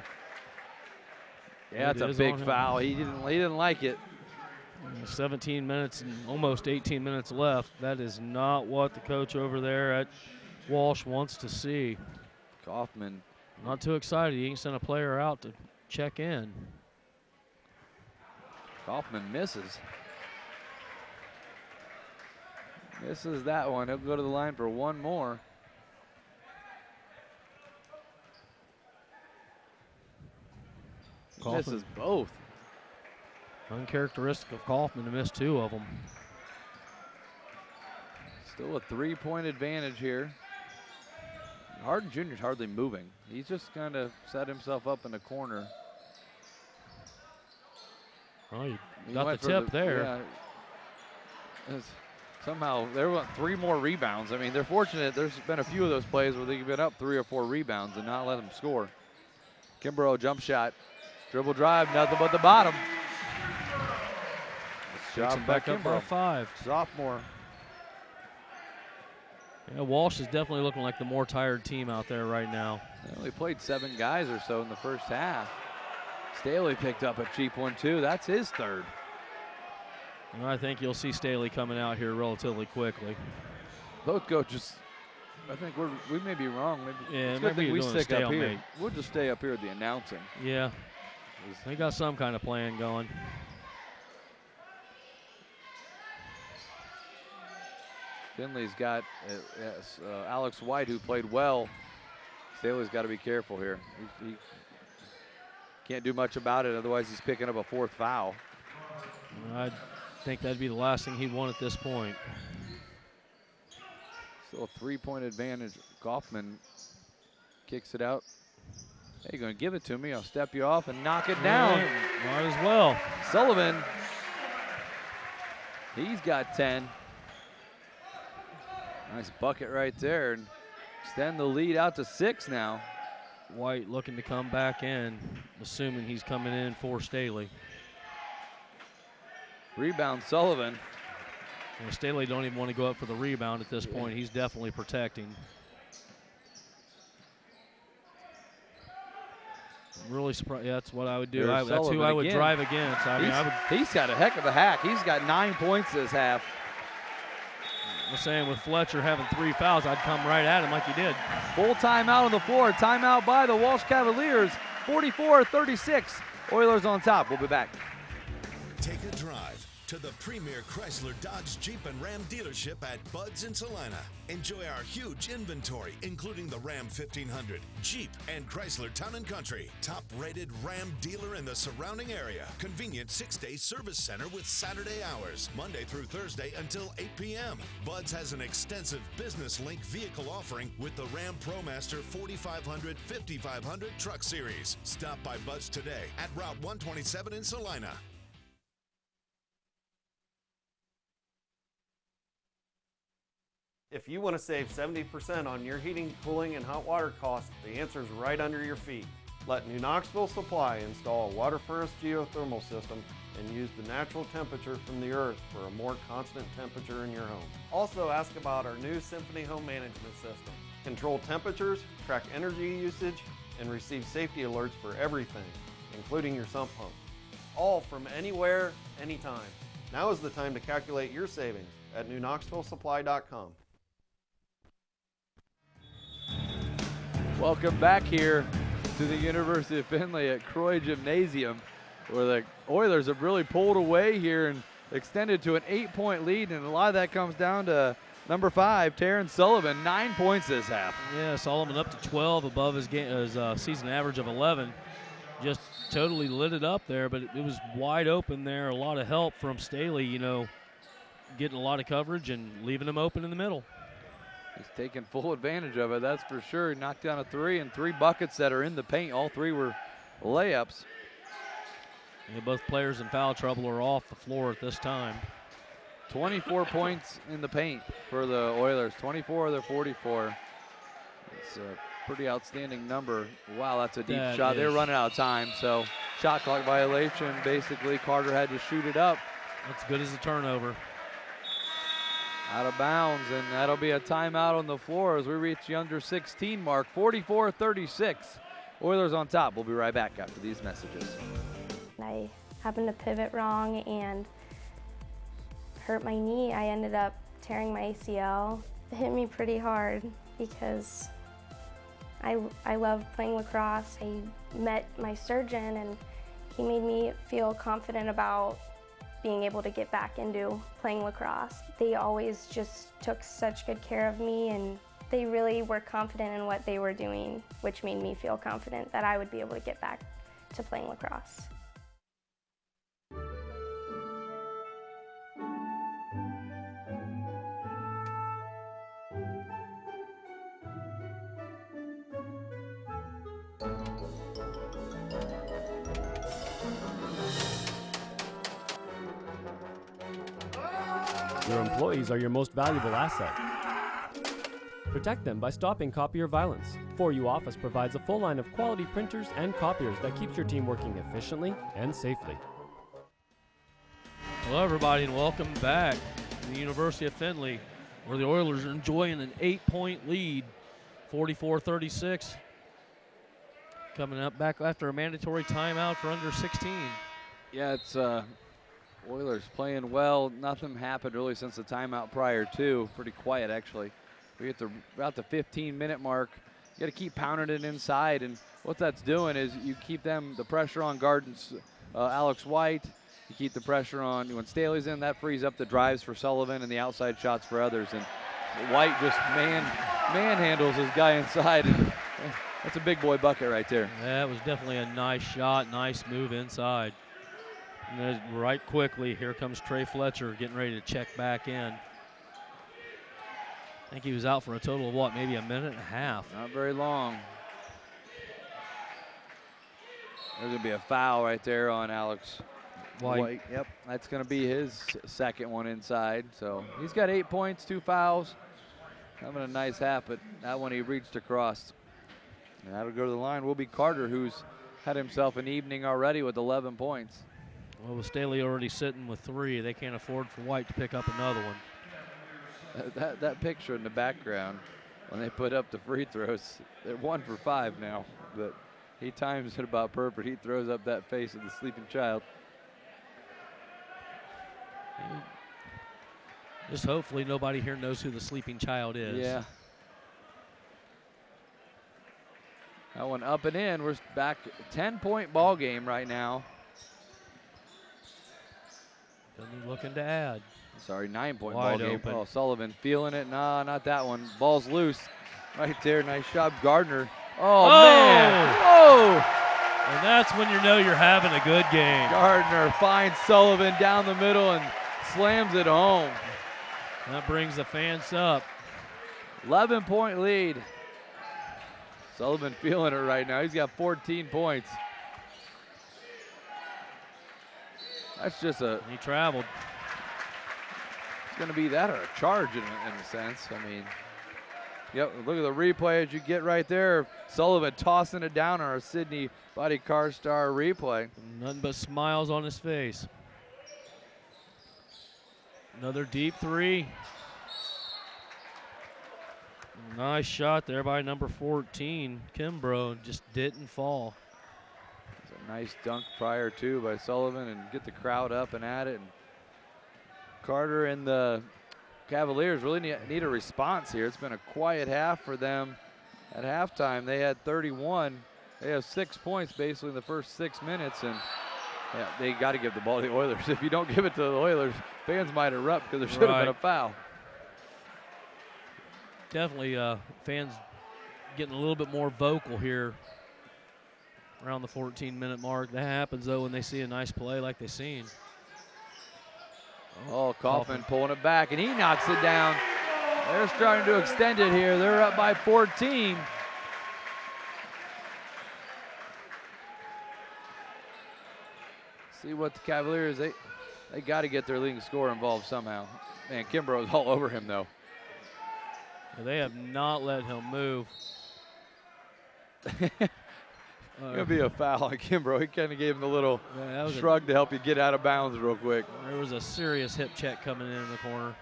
Yeah, that's a big foul. He didn't like it. 17 minutes and almost 18 minutes left. That is not what the coach over there at Walsh wants to see. Kaufman. Not too excited. He ain't sent a player out to check in. Kaufman misses. Misses that one. He'll go to the line for one more. Misses both. Uncharacteristic of Kaufman to miss 2 of them. Still a 3-point advantage here. Harden Jr.'s hardly moving. He's just kind of set himself up in a corner. Oh, you got the tip there. Yeah. Somehow, there were 3 more rebounds. I mean, they're fortunate. There's been a few of those plays where they've been up 3 or 4 rebounds and not let them score. Kimbrough, jump shot. Dribble drive, nothing but the bottom. job him back by up by 5. Sophomore. Yeah, Walsh is definitely looking like the more tired team out there right now. They only played 7 guys or so in the first half. Staley picked up a cheap one too. That's his 3rd. And I think you'll see Staley coming out here relatively quickly. Both coaches, I think we may be wrong. Maybe Yeah, it's a good maybe thing we you're doing a stick up here. stalemate. We'll just stay up here at the announcing. Yeah, they got some kind of plan going. Findlay's got Alex White, who played well. Staley's got to be careful here. He can't do much about it, otherwise he's picking up a 4th foul. I think that'd be the last thing he'd want at this point. Still a 3-point advantage. Kaufman kicks it out. Hey, you're going to give it to me. I'll step you off and knock it down. Yeah, might as well. Sullivan, he's got 10. Nice bucket right there, and extend the lead out to 6 now. White looking to come back in, assuming he's coming in for Staley. Rebound Sullivan. And Staley don't even want to go up for the rebound at this point. He's definitely protecting. I'm really surprised. Yeah, that's what I would do. That's who I would drive against. He's got a heck of a hack. He's got 9 points this half. I'm saying with Fletcher having 3 fouls, I'd come right at him like he did. Full timeout on the floor. Timeout by the Walsh Cavaliers. 44-36. Oilers on top. We'll be back. Take a drive to the premier Chrysler, Dodge, Jeep, and Ram dealership at Bud's in Salina. Enjoy our huge inventory, including the Ram 1500, Jeep, and Chrysler Town & Country. Top-rated Ram dealer in the surrounding area. Convenient 6-day service center with Saturday hours, Monday through Thursday until 8 p.m. Bud's has an extensive business link vehicle offering with the Ram ProMaster 4500, 5500 truck series. Stop by Bud's today at Route 127 in Salina. If you want to save 70% on your heating, cooling, and hot water costs, the answer is right under your feet. Let New Knoxville Supply install a water furnace geothermal system and use the natural temperature from the earth for a more constant temperature in your home. Also ask about our new Symphony home management system. Control temperatures, track energy usage, and receive safety alerts for everything, including your sump pump. All from anywhere, anytime. Now is the time to calculate your savings at newknoxvillesupply.com. Welcome back here to the University of Findlay at Croy Gymnasium, where the Oilers have really pulled away here and extended to an 8-point lead, and a lot of that comes down to number 5, Terrence Sullivan, 9 points this half. Yeah, Sullivan up to 12 above his season average of 11. Just totally lit it up there, but it was wide open there. A lot of help from Staley, getting a lot of coverage and leaving him open in the middle. He's taking full advantage of it, that's for sure. He knocked down a 3 and 3 buckets that are in the paint. All 3 were layups. Yeah, both players in foul trouble are off the floor at this time. 24 points in the paint for the Oilers, 24 of their 44. It's a pretty outstanding number. Wow, that's a deep shot. They're running out of time, so shot clock violation. Basically, Carter had to shoot it up. That's good as a turnover. Out of bounds, and that'll be a timeout on the floor as we reach the under 16 mark. 44-36. Oilers on top. We'll be right back after these messages. I happened to pivot wrong and hurt my knee. I ended up tearing my ACL. It hit me pretty hard because I love playing lacrosse. I met my surgeon and he made me feel confident about being able to get back into playing lacrosse. They always just took such good care of me, and they really were confident in what they were doing, which made me feel confident that I would be able to get back to playing lacrosse. Your employees are your most valuable asset. Protect them by stopping copier violence. 4U Office provides a full line of quality printers and copiers that keeps your team working efficiently and safely. Hello, everybody, and welcome back to the University of Findlay, where the Oilers are enjoying an 8-point lead, 44-36. Coming up back after a mandatory timeout for under 16. Yeah, it's Oilers playing well. Nothing happened really since the timeout prior to. Pretty quiet, actually. We get to about the 15-minute mark. You got to keep pounding it inside, and what that's doing is you keep the pressure on Gardens, Alex White. You keep the pressure on when Staley's in. That frees up the drives for Sullivan and the outside shots for others. And White just manhandles his guy inside. And that's a big boy bucket right there. That was definitely a nice shot, nice move inside. And then right quickly, here comes Trey Fletcher getting ready to check back in. I think he was out for a total of what, maybe a minute and a half. Not very long. There's going to be a foul right there on Alex White. Yep, that's going to be his second one inside. So he's got 8 points, 2 fouls. Having a nice half, but that one he reached across. And that'll go to the line. Will be Carter, who's had himself an evening already with 11 points. Well, with Staley already sitting with 3, they can't afford for White to pick up another one. That picture in the background, when they put up the free throws, they're 1 for 5 now. But he times it about perfect. He throws up that face of the sleeping child. Just hopefully nobody here knows who the sleeping child is. Yeah. That one up and in. We're back 10-point ball game right now. Finley looking to add. Sorry, 9-point ball Wide game. open. Oh, Sullivan feeling it. Nah, not that one. Ball's loose. Right there. Nice job, Gardner. Oh, man. Whoa. And that's when you know you're having a good game. Gardner finds Sullivan down the middle and slams it home. That brings the fans up. 11-point lead. Sullivan feeling it right now. He's got 14 points. That's just He traveled. It's going to be that or a charge in a sense. I mean, yep, look at the replay as you get right there. Sullivan tossing it down on our Sydney Body Car Star replay. Nothing but smiles on his face. Another deep 3. Nice shot there by number 14, Kimbrough, just didn't fall. It's a nice dunk prior to by Sullivan and get the crowd up and at it. And Carter and the Cavaliers really need a response here. It's been a quiet half for them. At halftime, they had 31. They have 6 points basically in the first 6 minutes, and yeah, they got to give the ball to the Oilers. If you don't give it to the Oilers, fans might erupt because there should have been a foul. Definitely fans getting a little bit more vocal here around the 14-minute mark. That happens, though, when they see a nice play like they seen. Oh, Kaufman pulling it back, and he knocks it down. They're starting to extend it here. They're up by 14. See what the Cavaliers, they got to get their leading scorer involved somehow. Man, Kimbrough is all over him, though. They have not let him move. Gonna be a foul on Kimbrough. He kind of gave him the little shrug to help you get out of bounds real quick. There was a serious hip check coming in the corner.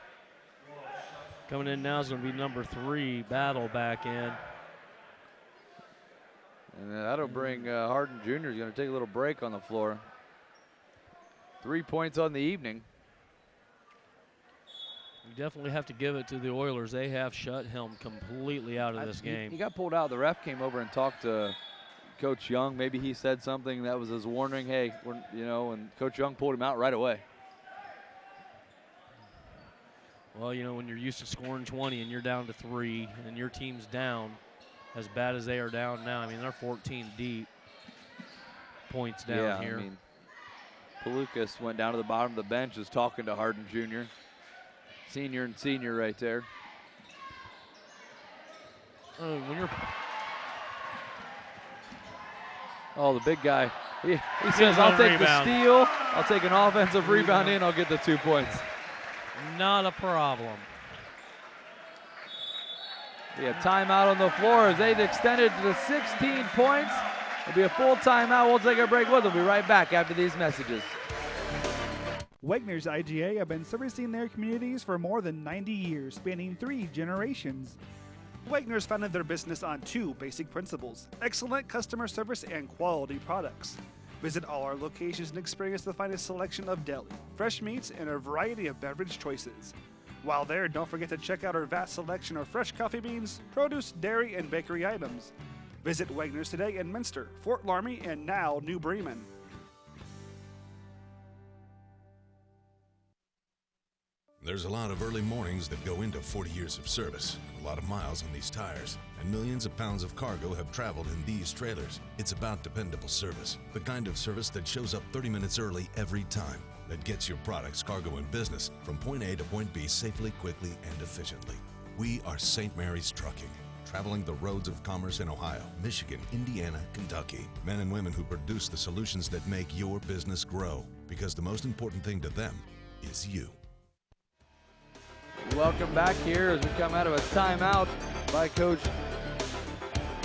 Coming in now is going to be number 3, Battle back in. And that'll bring Harden Jr. is going to take a little break on the floor. 3 points on the evening. You definitely have to give it to the Oilers. They have shut him completely out of this game. He got pulled out. The ref came over and talked to Coach Young. Maybe he said something that was his warning. Hey, and Coach Young pulled him out right away. Well, when you're used to scoring 20 and you're down to 3 and your team's down as bad as they are down now. I mean, they're 14 deep points down here. I mean, Pelucas went down to the bottom of the bench, was talking to Harden Jr. Senior and senior right there. Oh, the big guy. He says, I'll take the steal, I'll take an offensive rebound in, I'll get the 2 points. Not a problem. Yeah, timeout on the floor as they've extended to 16 points. It'll be a full timeout. We'll take a break with them. We'll be right back after these messages. Wegner's IGA have been servicing their communities for more than 90 years, spanning 3 generations. Wegner's founded their business on 2 basic principles: excellent customer service and quality products. Visit all our locations and experience the finest selection of deli, fresh meats, and a variety of beverage choices. While there, don't forget to check out our vast selection of fresh coffee beans, produce, dairy, and bakery items. Visit Wegner's today in Minster, Fort Laramie, and now New Bremen. There's a lot of early mornings that go into 40 years of service, a lot of miles on these tires, and millions of pounds of cargo have traveled in these trailers. It's about dependable service, the kind of service that shows up 30 minutes early every time, that gets your products, cargo, and business from point A to point B safely, quickly, and efficiently. We are St. Mary's Trucking, traveling the roads of commerce in Ohio, Michigan, Indiana, Kentucky. Men and women who produce the solutions that make your business grow, because the most important thing to them is you. Welcome back here as we come out of a timeout by Coach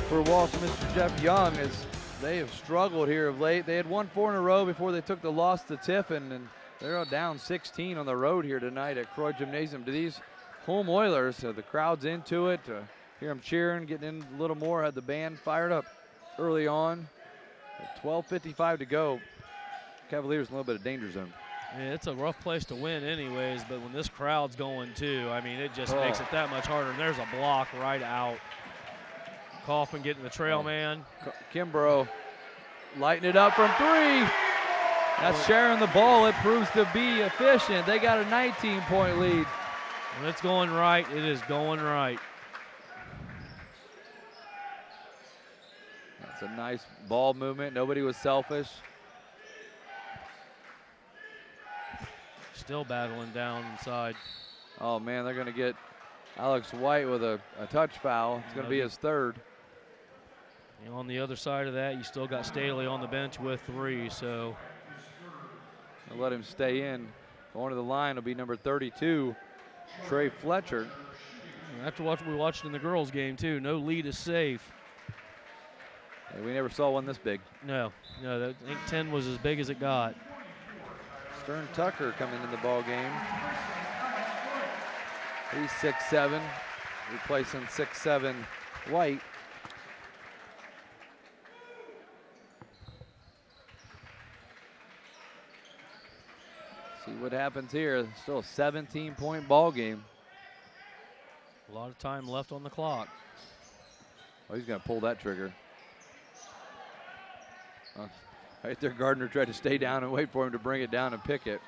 for Walsh, Mr. Jeff Young, as they have struggled here of late. They had won 4 in a row before they took the loss to Tiffin, and they're down 16 on the road here tonight at Croy Gymnasium. To these home Oilers, the crowd's into it. Hear them cheering, getting in a little more. Had the band fired up early on. 12:55 to go. Cavaliers in a little bit of danger zone. Yeah, it's a rough place to win anyways, but when this crowd's going too, I mean, it just makes it that much harder. And there's a block right out. Kaufman getting the trail man. Kimbrough lighting it up from 3. That's sharing the ball. It proves to be efficient. They got a 19-point lead. When it's going right, it is going right. That's a nice ball movement. Nobody was selfish. Still battling down inside. Oh, man, they're going to get Alex White with a touch foul. It's going to be his 3rd. You know, on the other side of that, you still got Staley on the bench with 3, so. I'll let him stay in. Going to the line will be number 32, Trey Fletcher. After what we watched in the girls' game, too, no lead is safe. Yeah, we never saw one this big. No, I think 10 was as big as it got. Stern Tucker coming in the ball game. He's 6'7", replacing 6'7" White. See what happens here. Still a 17-point ball game. A lot of time left on the clock. Oh, he's going to pull that trigger. Right there, Gardner tried to stay down and wait for him to bring it down and pick it.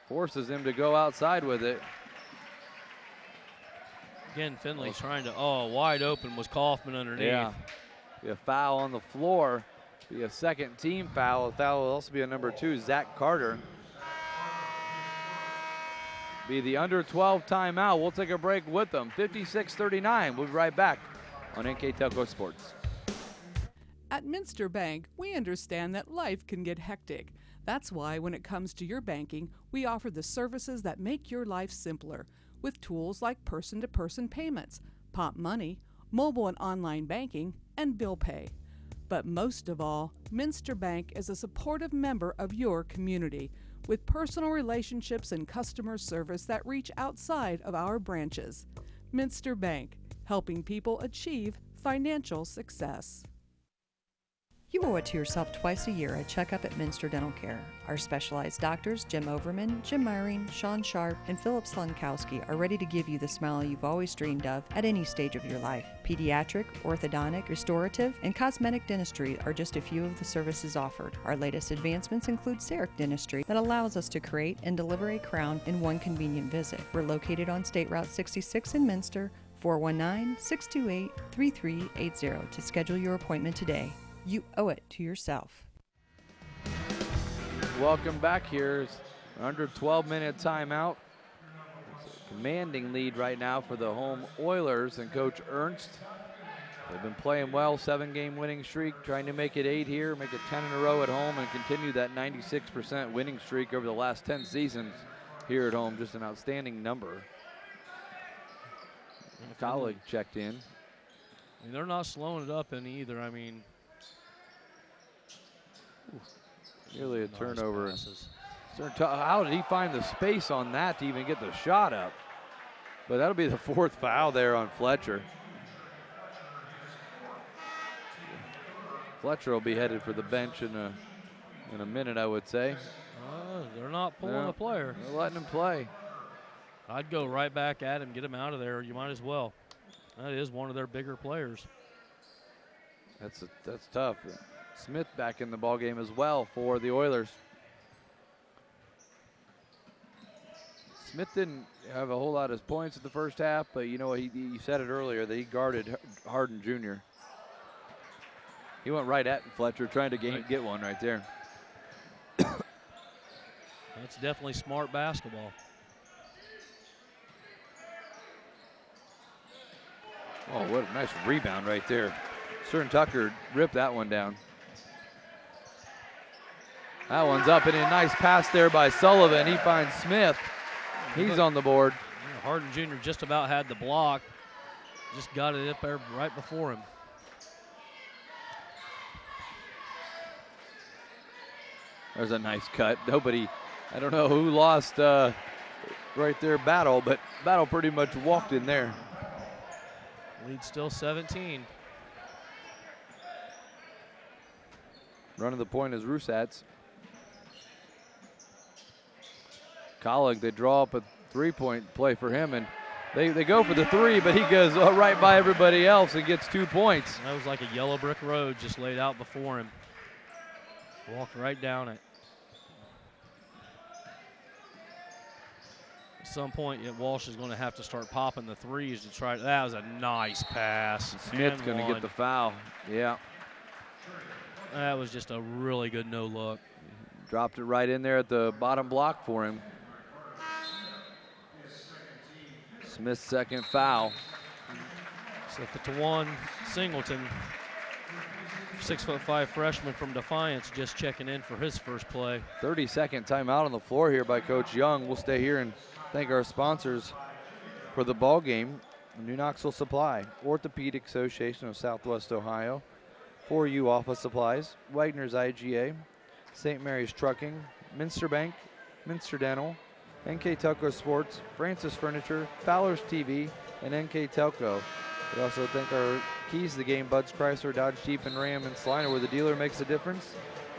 Forces him to go outside with it. Again, Findlay trying to, wide open was Kaufman underneath. Yeah, be a foul on the floor. Be a second team foul. A foul will also be a number 2, Zach Carter. Be the under 12 timeout. We'll take a break with them. 56-39. We'll be right back on NKTelco Sports. At Minster Bank, we understand that life can get hectic. That's why when it comes to your banking, we offer the services that make your life simpler with tools like person-to-person payments, Pop Money, mobile and online banking, and bill pay. But most of all, Minster Bank is a supportive member of your community with personal relationships and customer service that reach outside of our branches. Minster Bank, helping people achieve financial success. You owe it to yourself twice a year a checkup at Minster Dental Care. Our specialized doctors, Jim Overman, Jim Myring, Sean Sharp, and Philip Slunkowski, are ready to give you the smile you've always dreamed of at any stage of your life. Pediatric, orthodontic, restorative, and cosmetic dentistry are just a few of the services offered. Our latest advancements include CEREC dentistry that allows us to create and deliver a crown in one convenient visit. We're located on State Route 66 in Minster, 419-628-3380 to schedule your appointment today. You owe it to yourself. Welcome back here. Under 12-minute timeout. It's a commanding lead right now for the home Oilers and Coach Ernst. They've been playing well, 7-game winning streak, trying to make it 8 here, make it 10 in a row at home, and continue that 96% winning streak over the last 10 seasons here at home. Just an outstanding number. A colleague checked in. I mean, they're not slowing it up any either. I mean, Nearly a Nice turnover. passes. How did he find the space on that to even get the shot up? But that'll be the 4th foul there on Fletcher. Fletcher will be headed for the bench in a minute, I would say. They're not pulling a player. They're letting him play. I'd go right back at him, get him out of there. You might as well. That is one of their bigger players. That's tough. Smith back in the ball game as well for the Oilers. Smith didn't have a whole lot of points in the first half, but you know, you said it earlier that he guarded Harden Jr. He went right at Fletcher, trying to get one right there. That's definitely smart basketball. Oh, what a nice rebound right there. Stern Tucker ripped that one down. That one's up, and a nice pass there by Sullivan. He finds Smith. He's on the board. Harden Jr. just about had the block. Just got it up there right before him. There's a nice cut. Nobody, I don't know who lost right there, Battle, but Battle pretty much walked in there. Lead still 17. Running the point is Rusatz. Colleague, they draw up a 3-point play for him, and they go for the 3, but he goes right by everybody else and gets 2 points. That was like a yellow brick road just laid out before him. Walked right down it. At some point, Walsh is going to have to start popping the threes to try. That was a nice pass. Smith's going to get the foul. Yeah. That was just a really good no look. Dropped it right in there at the bottom block for him. Smith's 2nd foul. Slip it to 1. Singleton, 6'5" freshman from Defiance, just checking in for his first play. 30-second timeout on the floor here by Coach Young. We'll stay here and thank our sponsors for the ball game. New Knoxville Supply, Orthopedic Association of Southwest Ohio, 4U Office Supplies, Wagner's IGA, St. Mary's Trucking, Minster Bank, Minster Dental, NKTelco Sports, Francis Furniture, Fowler's TV, and NKTelco. We also thank our keys to the game, Bud's Chrysler, Dodge Jeep, and Ram in Salina, where the dealer makes a difference.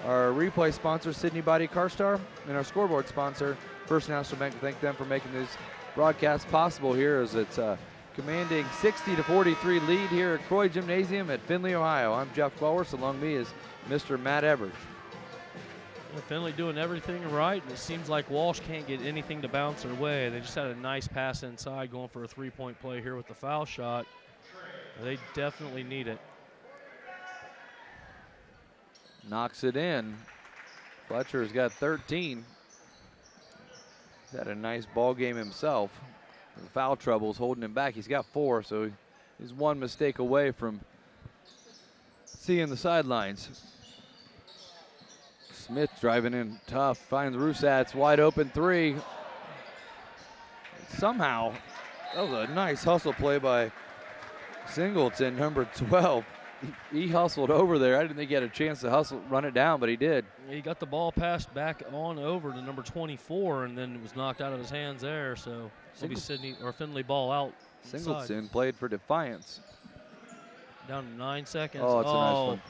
Our replay sponsor, Sydney Body Car Star, and our scoreboard sponsor, First National Bank. Thank them for making this broadcast possible here as it's commanding 60-43 lead here at Croy Gymnasium at Findlay, Ohio. I'm Jeff Walsh. Along me is Mr. Matt Evers. Findlay doing everything right, and it seems like Walsh can't get anything to bounce their way. They just had a nice pass inside going for a 3-point play here with the foul shot. They definitely need it. Knocks it in. Fletcher's got 13. He's had a nice ball game himself. The foul trouble's holding him back. He's got 4, so he's 1 mistake away from seeing the sidelines. Smith driving in tough, finds Rusatz, wide open 3. Somehow, that was a nice hustle play by Singleton, number 12. He hustled over there. I didn't think he had a chance to run it down, but he did. He got the ball passed back on over to number 24, and then it was knocked out of his hands there. So it'll be Findlay ball out. Singleton inside. played for Defiance. Down to 9 seconds. Oh, it's a nice one.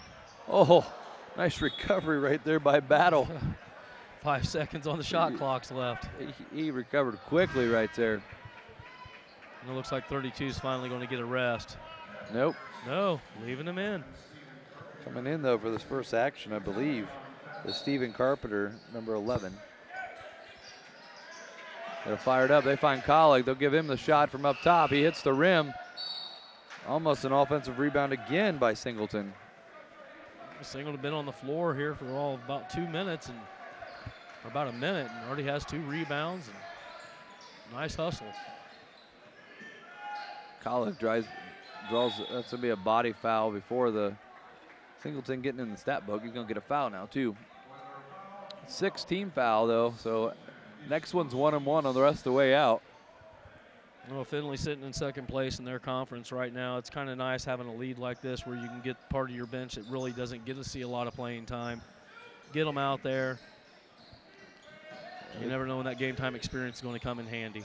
Oh, nice recovery right there by Battle. 5 seconds on the shot clock's left. He recovered quickly right there. And it looks like 32 is finally going to get a rest. Nope. No, leaving him in. Coming in, though, for this first action, I believe, is Stephen Carpenter, number 11. They're fired up. They find Colleague. They'll give him the shot from up top. He hits the rim. Almost an offensive rebound again by Singleton. Singleton been on the floor here for about 2 minutes, or about a minute, and already has 2 rebounds. And nice hustle. Colleague draws. That's going to be a body foul before the Singleton getting in the stat book. He's going to get a foul now, too. 6-team foul, though, so next one's 1-1 on the rest of the way out. Well, Findlay sitting in second place in their conference right now. It's kind of nice having a lead like this where you can get part of your bench that really doesn't get to see a lot of playing time. get them out there. You never know when that game time experience is going to come in handy.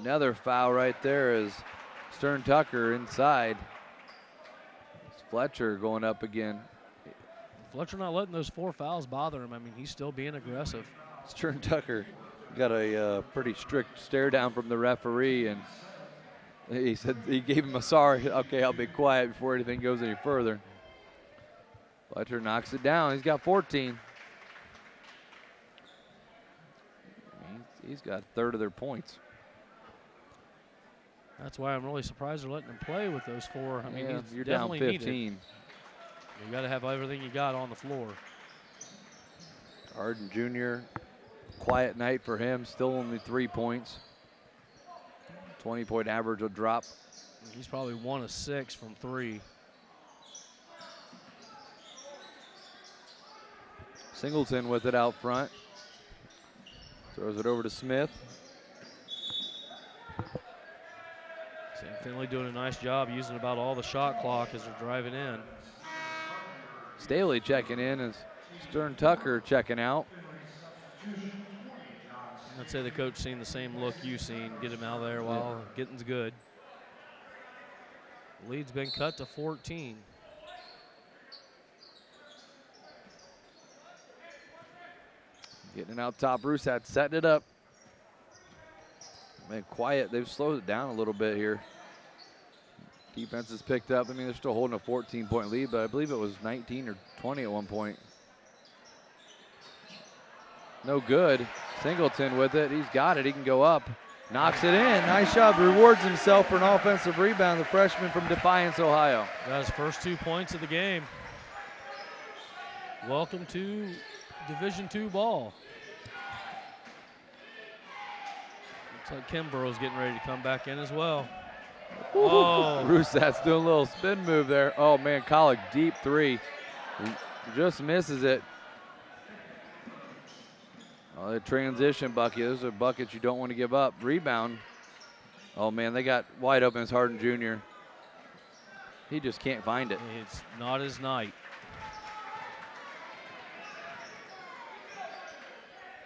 Another foul right there is Stern Tucker inside. It's Fletcher going up again. Fletcher not letting those 4 fouls bother him. I mean, he's still being aggressive. Stern Tucker got a pretty strict stare down from the referee, and he said he gave him a sorry, okay, I'll be quiet before anything goes any further. Fletcher knocks it down. He's got 14. He's got a third of their points. That's why I'm really surprised they're letting him play with those 4. I mean, yeah, he's you're down definitely 15. needed. You got to have everything you got on the floor. Arden Jr., quiet night for him, still only 3 points. 20-point average will drop. He's probably 1 of 6 from 3. Singleton with it out front. Throws it over to Smith. Findlay doing a nice job using about all the shot clock as they're driving in. Staley checking in as Stern Tucker checking out. I'd say the coach seen the same look you've seen. Get him out of there while getting's good. Lead's been cut to 14. Getting it out top, Rusat setting it up. Man, quiet, they've slowed it down a little bit here. Defense has picked up. I mean, they're still holding a 14-point lead, but I believe it was 19 or 20 at one point. No good. Singleton with it. He's got it. He can go up. Knocks it in. Nice job. Rewards himself for an offensive rebound. The freshman from Defiance, Ohio. Got his first 2 points of the game. Welcome to Division II ball. Looks like Kimbrough's getting ready to come back in as well. Oh. Rusat's doing a little spin move there. Oh, man, Collick, deep 3. He just misses it. Oh, the transition bucket. Those are buckets you don't want to give up. Rebound. Oh, man, they got wide open as Hardin Jr. He just can't find it. It's not his night.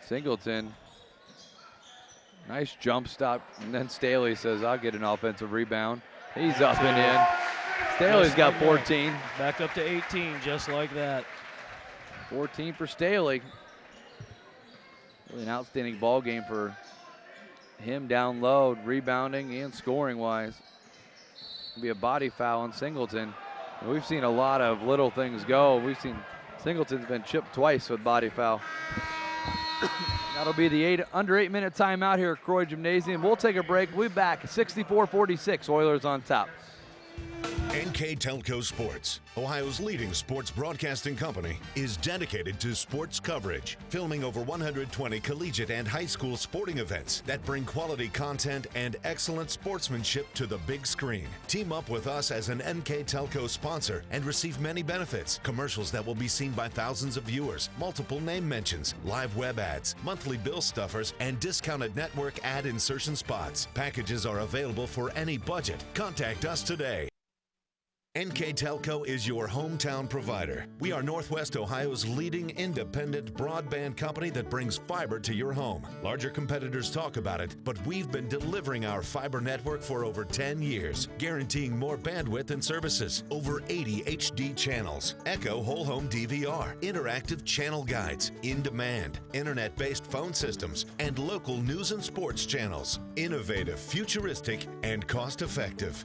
Singleton. Nice jump stop. And then Staley says, I'll get an offensive rebound. He's up and in. Staley's got 14. Back up to 18, just like that. 14 for Staley. Really an outstanding ball game for him down low, rebounding and scoring wise. It'll be a body foul on Singleton. And we've seen a lot of little things go. We've seen Singleton's been chipped twice with body foul. That'll be the under 8 minute timeout here at Croy Gymnasium. We'll take a break. We'll be back. 64-46, Oilers on top. NKTelco Sports, Ohio's leading sports broadcasting company, is dedicated to sports coverage, filming over 120 collegiate and high school sporting events that bring quality content and excellent sportsmanship to the big screen. Team up with us as an NKTelco sponsor and receive many benefits, commercials that will be seen by thousands of viewers, multiple name mentions, live web ads, monthly bill stuffers, and discounted network ad insertion spots. Packages are available for any budget. Contact us today. NKTelco is your hometown provider. We are Northwest Ohio's leading independent broadband company that brings fiber to your home. Larger competitors talk about it, but we've been delivering our fiber network for over 10 years, guaranteeing more bandwidth and services, over 80 HD channels, Echo whole home DVR, interactive channel guides, in-demand, internet-based phone systems, and local news and sports channels. Innovative, futuristic, and cost-effective.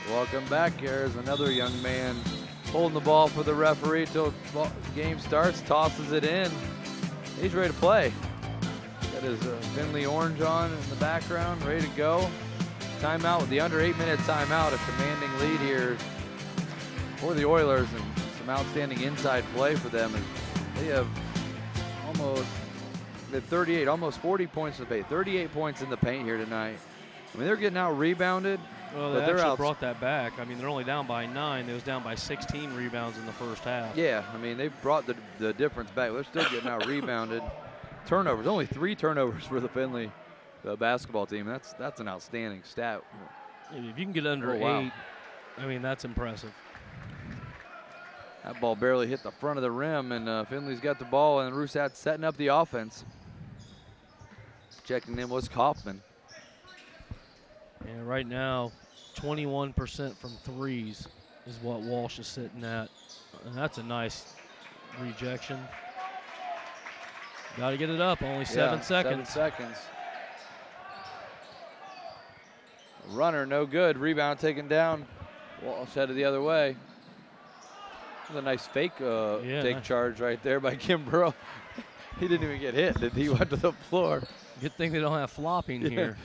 Welcome back. Here's another young man holding the ball for the referee until the game starts, tosses it in. He's ready to play. Got his Findlay orange on in the background, ready to go. Timeout with the under 8 minute timeout, a commanding lead here for the Oilers, and some outstanding inside play for them. And they have almost 40 points in the paint, 38 points in the paint here tonight. I mean, they're getting out rebounded. Well, they actually brought that back. I mean, they're only down by 9. They was down by 16 rebounds in the first half. Yeah, I mean, they brought the difference back. They're still getting out rebounded. Turnovers, only 3 turnovers for the Findlay basketball team. That's an outstanding stat. If you can get under 8, I mean, that's impressive. That ball barely hit the front of the rim, and Findlay's got the ball, and Rusat setting up the offense. Checking in was Kaufman. And right now, 21% from threes is what Walsh is sitting at. And that's a nice rejection. Got to get it up, only 7 seconds. 7 seconds. Runner, no good. Rebound taken down. Walsh headed the other way. That was a nice fake take charge right there by Kimbrough. He didn't even get hit, did he? He went to the floor. Good thing they don't have flopping here.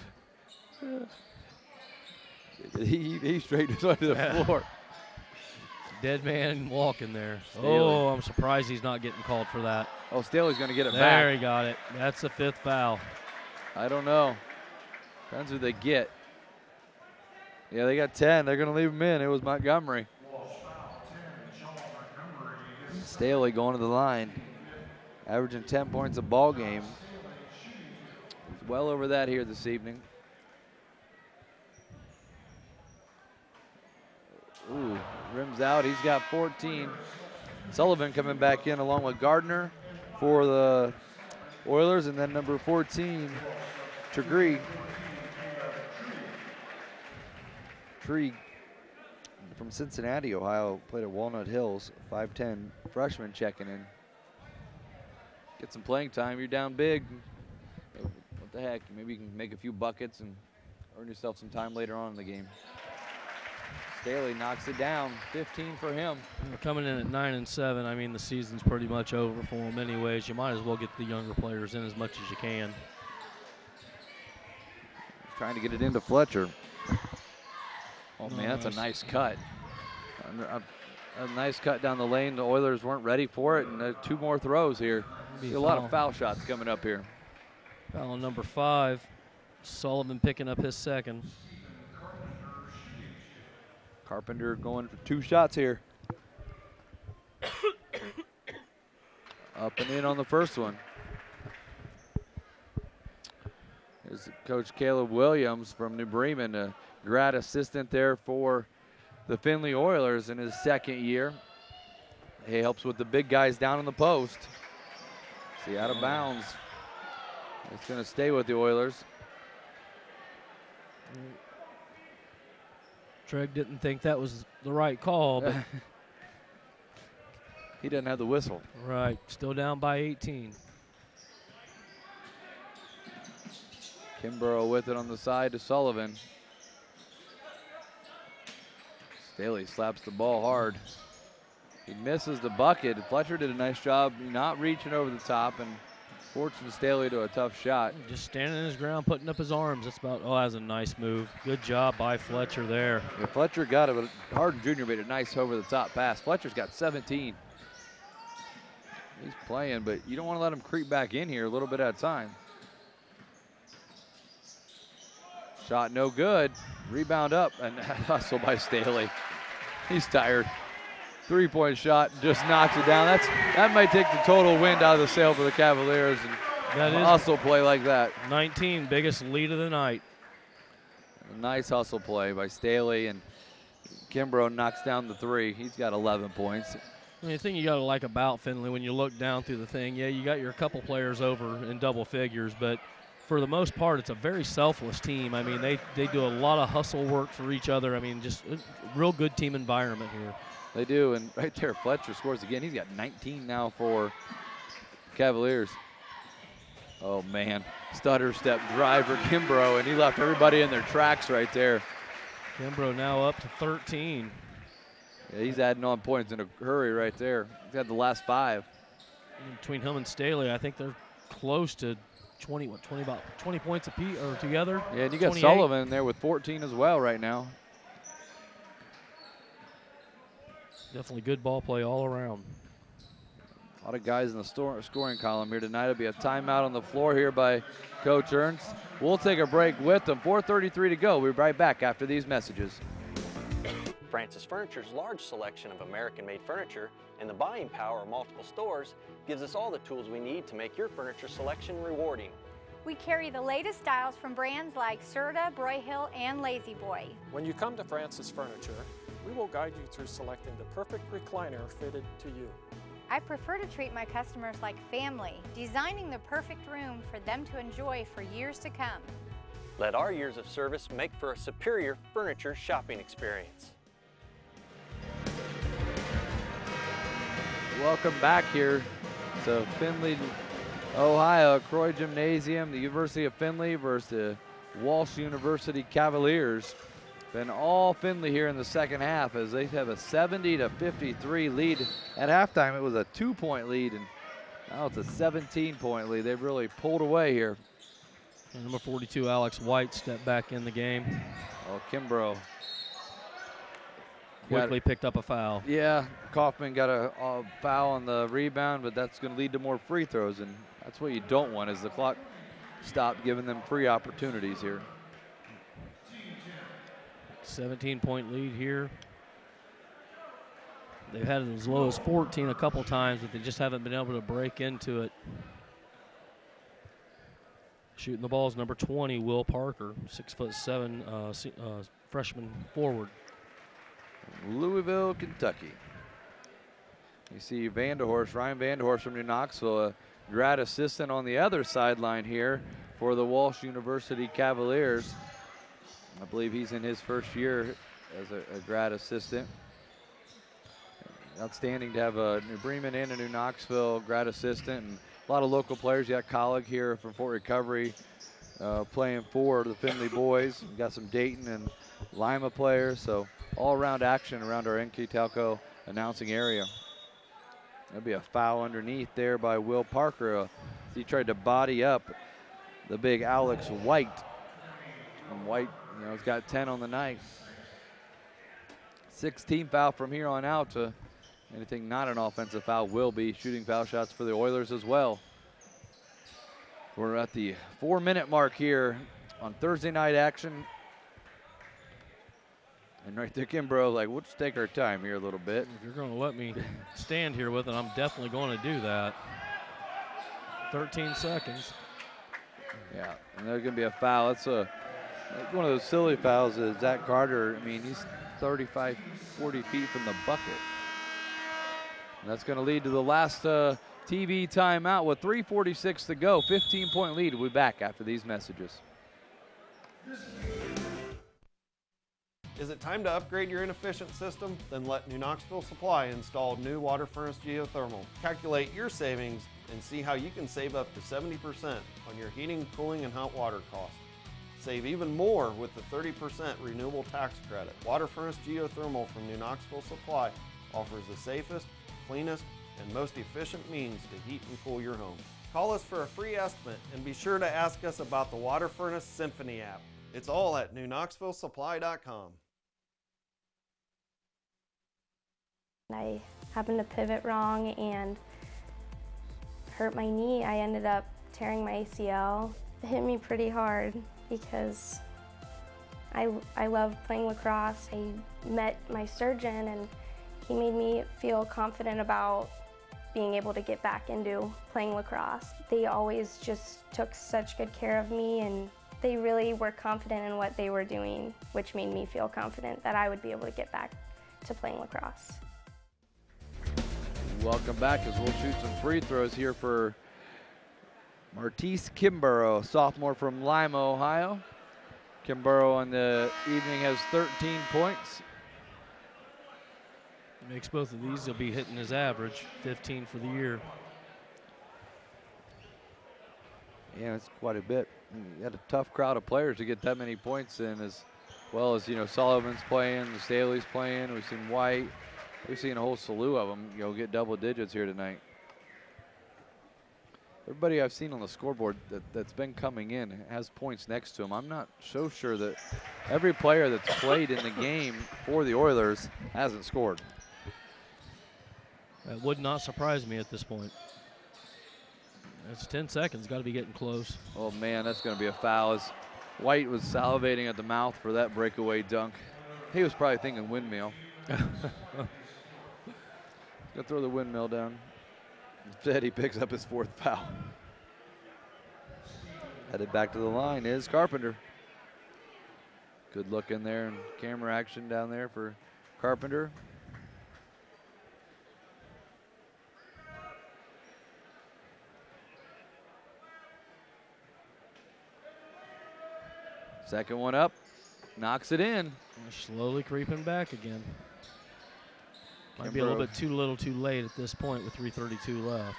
He straight just went to the floor. Dead man walking there. Staley. Oh, I'm surprised he's not getting called for that. Oh, Staley's going to get it back. There, he got it. That's the 5th foul. I don't know. Depends who they get. Yeah, they got 10. They're going to leave him in. It was Montgomery. Staley going to the line, averaging 10 points a ball game. He's well over that here this evening. Ooh, rims out. He's got 14. Sullivan coming back in along with Gardner for the Oilers, and then number 14, Tree from Cincinnati, Ohio, played at Walnut Hills, 5'10", freshman checking in. Get some playing time. You're down big. What the heck? Maybe you can make a few buckets and earn yourself some time later on in the game. Staley knocks it down. 15 for him. We're coming in at 9-7. I mean, the season's pretty much over for them anyways. You might as well get the younger players in as much as you can. Trying to get it into Fletcher. Oh, man, that's a nice cut. A nice cut down the lane. The Oilers weren't ready for it, and 2 more throws here. A lot of foul shots coming up here. Foul number 5. Sullivan picking up his 2nd. Carpenter going for 2 shots here. Up and in on the first one. Here's Coach Caleb Williams from New Bremen, a grad assistant there for the Findlay Oilers in his 2nd year. He helps with the big guys down in the post. See, out of bounds. It's going to stay with the Oilers. Treg didn't think that was the right call, but he doesn't have the whistle. Right, still down by 18. Kimbrough with it on the side to Sullivan. Staley slaps the ball hard. He misses the bucket. Fletcher did a nice job not reaching over the top and forcing Staley to a tough shot. Just standing his ground, putting up his arms. That's about, oh, that's a nice move. Good job by Fletcher there. Yeah, Fletcher got it, but Harden Jr. made a nice over-the-top pass. Fletcher's got 17. He's playing, but you don't want to let him creep back in here a little bit at a time. Shot no good. Rebound up, and hustle by Staley. He's tired. 3-point shot, just knocks it down. That might take the total wind out of the sail for the Cavaliers, and that is hustle play like that. 19, biggest lead of the night. A nice hustle play by Staley, and Kimbrough knocks down the 3. He's got 11 points. I mean, the thing you got to like about Findlay when you look down through the thing, yeah, you got your couple players over in double figures, but for the most part, it's a very selfless team. I mean, they do a lot of hustle work for each other. I mean, just a real good team environment here. They do, and right there, Fletcher scores again. He's got 19 now for Cavaliers. Oh, man. Stutter step drive for Kimbrough, and he left everybody in their tracks right there. Kimbrough now up to 13. Yeah, he's adding on points in a hurry right there. He's had the last 5. Between him and Staley, I think they're close to 20 points apiece or together. Yeah, and you got 28. Sullivan there with 14 as well right now. Definitely good ball play all around. A lot of guys in the scoring column here tonight. It'll be a timeout on the floor here by Coach Ernst. We'll take a break with them. 4:33 to go. We'll be right back after these messages. Francis Furniture's large selection of American-made furniture and the buying power of multiple stores gives us all the tools we need to make your furniture selection rewarding. We carry the latest styles from brands like Serta, Broyhill, and Lazy Boy. When you come to Francis Furniture, We will guide you through selecting the perfect recliner fitted to you. I prefer to treat my customers like family, designing the perfect room for them to enjoy for years to come. Let our years of service make for a superior furniture shopping experience. Welcome back here to Findlay, Ohio, Croy Gymnasium, the University of Findlay versus the Walsh University Cavaliers. Been all Findlay here in the second half as they have a 70-53 lead. At halftime, it was a 2-point lead, and now it's a 17-point lead. They've really pulled away here. And number 42, Alex White, stepped back in the game. Oh, Kimbrough quickly picked up a foul. Yeah, Kaufman got a foul on the rebound, but that's going to lead to more free throws, and that's what you don't want is the clock stop giving them free opportunities here. 17-point lead here. They've had it as low as 14 a couple times, but they just haven't been able to break into it. Shooting the ball is number 20, Will Parker, 6'7", freshman forward. Louisville, Kentucky. You see Ryan Vanderhorst from New Knoxville, a grad assistant on the other sideline here for the Walsh University Cavaliers. I believe he's in his first year as a grad assistant. Outstanding to have a New Bremen and a New Knoxville grad assistant, and a lot of local players. You got Colleague here from Fort Recovery playing for the Findlay boys. You got some Dayton and Lima players, so all-around action around our NKTelco announcing area. There'll be a foul underneath there by Will Parker. He tried to body up the big Alex White. And White, has got 10 on the night. 16 foul from here on out. Anything not an offensive foul will be shooting foul shots for the Oilers as well. We're at the 4-minute mark here on Thursday night action. And right there, Kimbrough, like, we'll just take our time here a little bit. If you're going to let me stand here with it, I'm definitely going to do that. 13 seconds. Yeah, and there's going to be a foul. It's one of those silly fouls that Zach Carter, he's 35, 40 feet from the bucket. And that's going to lead to the last TV timeout with 3:46 to go. 15-point lead. We'll be back after these messages. Is it time to upgrade your inefficient system? Then let New Knoxville Supply install new water furnace geothermal. Calculate your savings and see how you can save up to 70% on your heating, cooling, and hot water costs. Save even more with the 30% renewable tax credit. Water furnace geothermal from New Knoxville Supply offers the safest, cleanest, and most efficient means to heat and cool your home. Call us for a free estimate and be sure to ask us about the Water Furnace Symphony app. It's all at newknoxvillesupply.com. I happened to pivot wrong and hurt my knee. I ended up tearing my ACL. It hit me pretty hard because I love playing lacrosse. I met my surgeon and he made me feel confident about being able to get back into playing lacrosse. They always just took such good care of me, and they really were confident in what they were doing, which made me feel confident that I would be able to get back to playing lacrosse. Welcome back as we'll shoot some free throws here for Martise Kimbrough, sophomore from Lima, Ohio. Kimbrough on the evening has 13 points. Makes both of these, he'll be hitting his average, 15 for the year. Yeah, that's quite a bit. You had a tough crowd of players to get that many points in, as well as, Sullivan's playing, Staley's playing, we've seen White. We've seen a whole slew of them, get double digits here tonight. Everybody I've seen on the scoreboard that's been coming in has points next to them. I'm not so sure that every player that's played in the game for the Oilers hasn't scored. That would not surprise me at this point. It's 10 seconds, got to be getting close. Oh man, that's going to be a foul. As White was salivating at the mouth for that breakaway dunk. He was probably thinking windmill. Gonna throw the windmill down. Instead, he picks up his fourth foul. Headed back to the line is Carpenter. Good look in there and camera action down there for Carpenter. Second one up, knocks it in. Slowly creeping back again. Might be a little bit too little too late at this point with 3:32 left.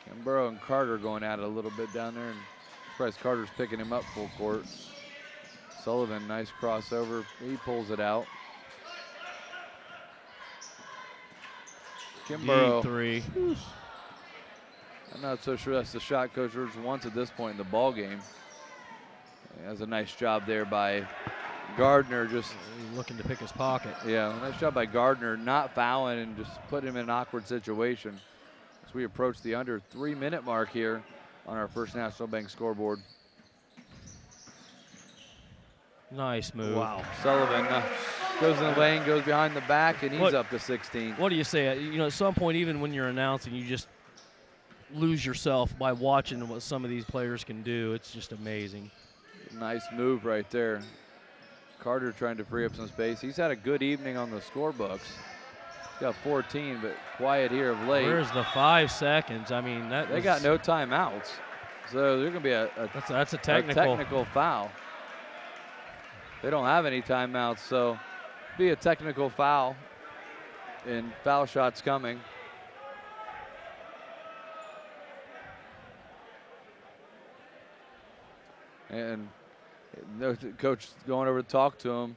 Kimbrough and Carter going at it a little bit down there, and surprised Carter's picking him up full court. Sullivan, nice crossover. He pulls it out. Kimbrough. Deep three. I'm not so sure that's the shot Coach Rogers wants at this point in the ball game. That's a nice job there by Gardner, just looking to pick his pocket. Yeah, nice job by Gardner, not fouling and just putting him in an awkward situation as we approach the under 3-minute mark here on our First National Bank scoreboard. Nice move. Wow. Sullivan goes in the lane, goes behind the back, and he's up to 16. What do you say? You know, at some point, even when you're announcing, you just lose yourself by watching what some of these players can do. It's just amazing. Nice move right there. Carter trying to free up some space. He's had a good evening on the scorebooks. He's got 14, but quiet here of late. Where's the 5 seconds? I mean, they got no timeouts, so they're going to be that's a technical foul. They don't have any timeouts, so be a technical foul, and foul shots coming. And no coach going over to talk to him.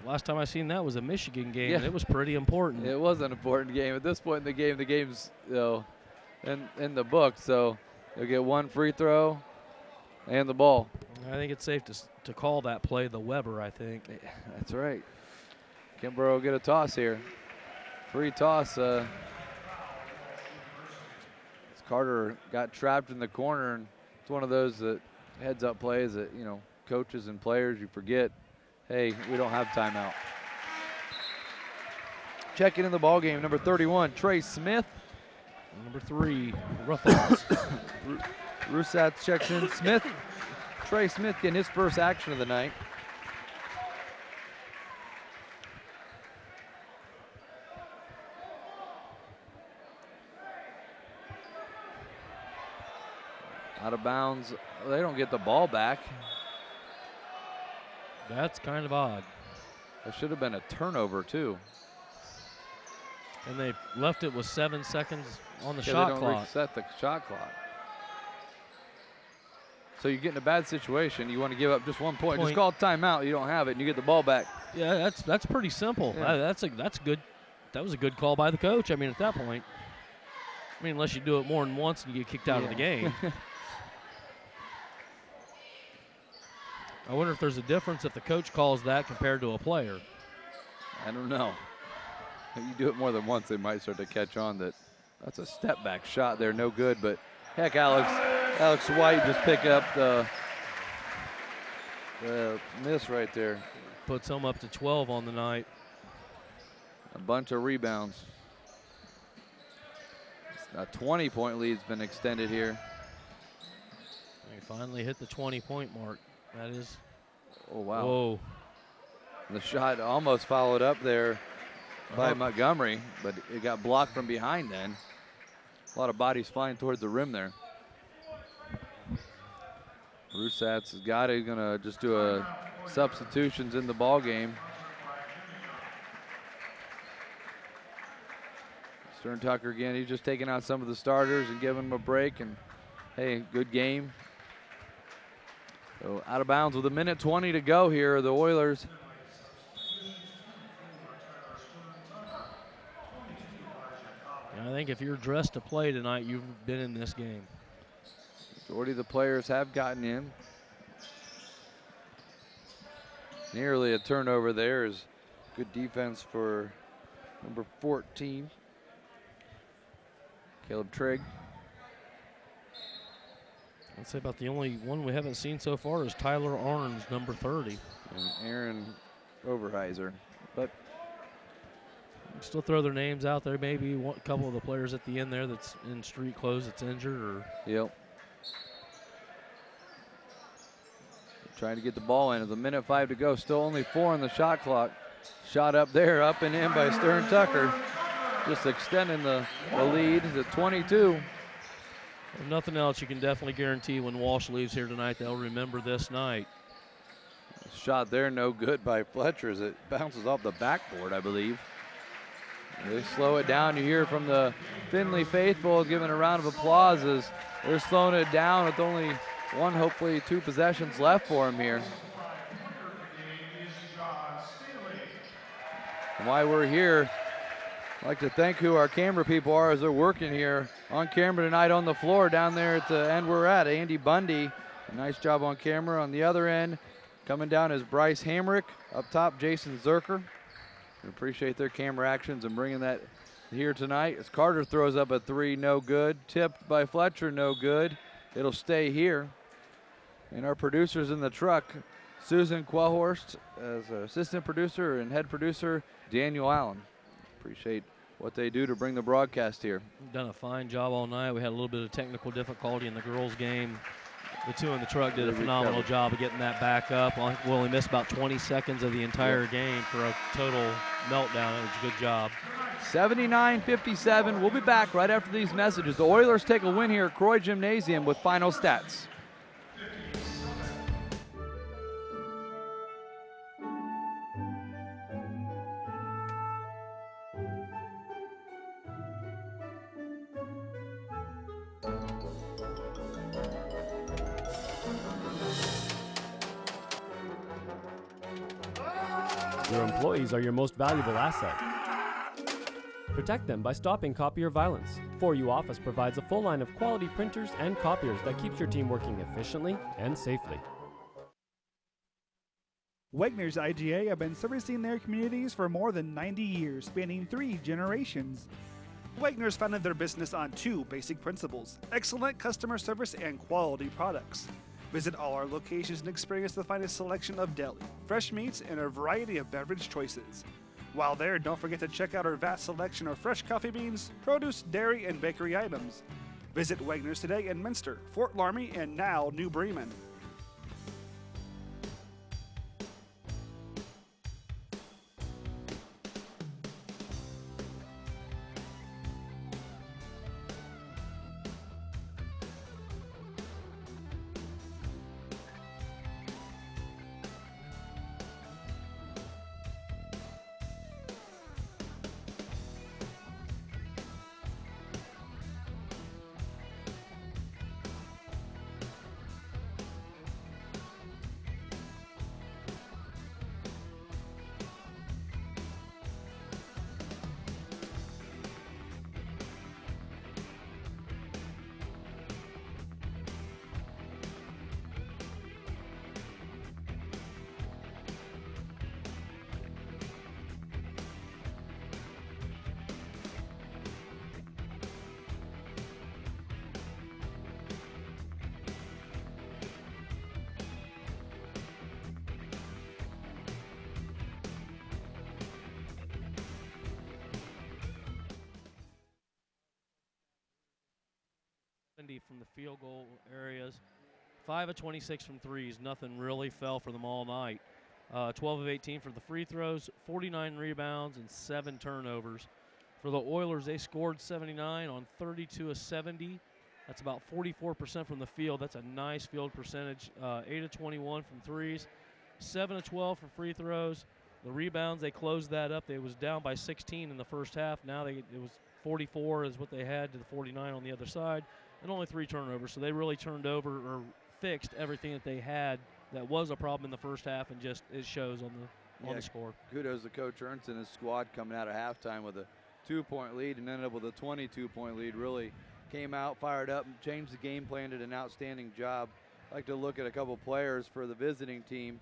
Last time I seen that was a Michigan game, and it was pretty important. It was an important game. At this point in the game's in the book, so they'll get one free throw and the ball. I think it's safe to call that play the Weber, I think. That's right. Kimbrough will get a toss here. Free toss. Carter got trapped in the corner, and it's one of those that heads-up plays that, you know, coaches and players, you forget, hey, we don't have timeout. Checking in the ball game, number 31, Trey Smith. Number 3, Ruffles. Rusatz checks in. Smith, Trey Smith getting his first action of the night. Out of bounds. They don't get the ball back. That's kind of odd. That should have been a turnover, too. And they left it with 7 seconds on the shot they don't clock. Reset the shot clock. So you get in a bad situation. You want to give up just 1 point. Just call timeout. You don't have it, and you get the ball back. Yeah, that's pretty simple. Yeah. That's good. That was a good call by the coach. I mean, at that point, unless you do it more than once and you get kicked out of the game. I wonder if there's a difference if the coach calls that compared to a player. I don't know. If you do it more than once, they might start to catch on that that's a step back shot there, no good. But heck, Alex White just picked up the miss right there. Puts him up to 12 on the night. A bunch of rebounds. A 20-point lead's been extended here. He finally hit the 20-point mark. That is. Oh, wow. Whoa. The shot almost followed up there by Montgomery, but it got blocked from behind then. A lot of bodies flying towards the rim there. Rusatz has got it. He's going to just do substitutions in the ball game. Stern Tucker again, he's just taking out some of the starters and giving them a break, and hey, good game. So out of bounds with 1:20 to go here are the Oilers. I think if you're dressed to play tonight, you've been in this game. Majority of the players have gotten in. Nearly a turnover there is good defense for number 14. Caleb Trigg. I'd say about the only one we haven't seen so far is Tyler Arns, number 30. And Aaron Overheiser. But still throw their names out there. Maybe a couple of the players at the end there that's in street clothes that's injured. Or yep. trying to get the ball in. With 1:05 to go, still only 4 on the shot clock. Shot up there, up and in by Stern Tucker. Just extending the lead to 22. If nothing else, you can definitely guarantee when Walsh leaves here tonight, they'll remember this night. Shot there, no good by Fletcher as it bounces off the backboard, I believe. They slow it down. You hear from the Findlay faithful giving a round of applause as they're slowing it down with only one, hopefully 2 possessions left for them here. And while we're here, I'd like to thank who our camera people are as they're working here on camera tonight on the floor down there at the end we're at. Andy Bundy, a nice job on camera. On the other end, coming down is Bryce Hamrick. Up top, Jason Zerker. We appreciate their camera actions and bringing that here tonight. As Carter throws up a 3, no good. Tipped by Fletcher, no good. It'll stay here. And our producers in the truck, Susan Quellhorst as assistant producer and head producer, Daniel Allen. Appreciate what they do to bring the broadcast here. Done a fine job all night. We had a little bit of technical difficulty in the girls' game. The 2 in the truck did a phenomenal job of getting that back up. We only missed about 20 seconds of the entire game for a total meltdown. It was a good job. 79-57. We'll be back right after these messages. The Oilers take a win here at Croy Gymnasium with final stats. Your employees are your most valuable asset. Protect them by stopping copier violence. 4U Office provides a full line of quality printers and copiers that keeps your team working efficiently and safely. Wegner's IGA have been servicing their communities for more than 90 years, spanning 3 generations. Wegner's founded their business on 2 basic principles: excellent customer service and quality products. Visit all our locations and experience the finest selection of deli, fresh meats, and a variety of beverage choices. While there, don't forget to check out our vast selection of fresh coffee beans, produce, dairy, and bakery items. Visit Wegner's today in Minster, Fort Laramie, and now New Bremen. From the field goal areas, 5 of 26 from threes. Nothing really fell for them all night. 12 of 18 for the free throws, 49 rebounds, and 7 turnovers. For the Oilers, they scored 79 on 32 of 70. That's about 44% from the field. That's a nice field percentage. 8 of 21 from threes, 7 of 12 for free throws. The rebounds, they closed that up. They was down by 16 in the first half. Now it was 44 is what they had to the 49 on the other side. And only 3 turnovers, so they really turned over or fixed everything that they had that was a problem in the first half, and just it shows on the score. Kudos to Coach Ernst and his squad coming out of halftime with a 2-point lead and ended up with a 22-point lead. Really came out, fired up, and changed the game plan, did an outstanding job. I'd like to look at a couple players for the visiting team.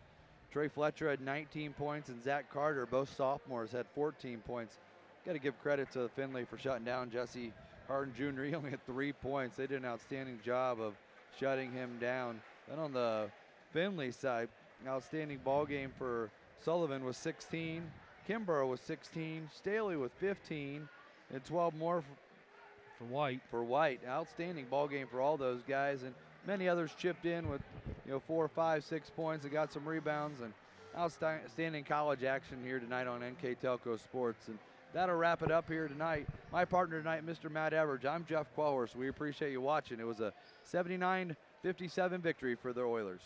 Trey Fletcher had 19 points, and Zach Carter, both sophomores, had 14 points. Got to give credit to Findlay for shutting down Jesse Harden Jr. He only had 3 points. They did an outstanding job of shutting him down. Then on the Findlay side, an outstanding ball game for Sullivan with 16, Kimbrough with 16, Staley with 15, and 12 more for White. Outstanding ball game for all those guys, and many others chipped in with 4, 5, 6 points. They got some rebounds and outstanding college action here tonight on NKTelco Sports. And that'll wrap it up here tonight. My partner tonight, Mr. Matt Everidge. I'm Jeff Quellhorst. We appreciate you watching. It was a 79-57 victory for the Oilers.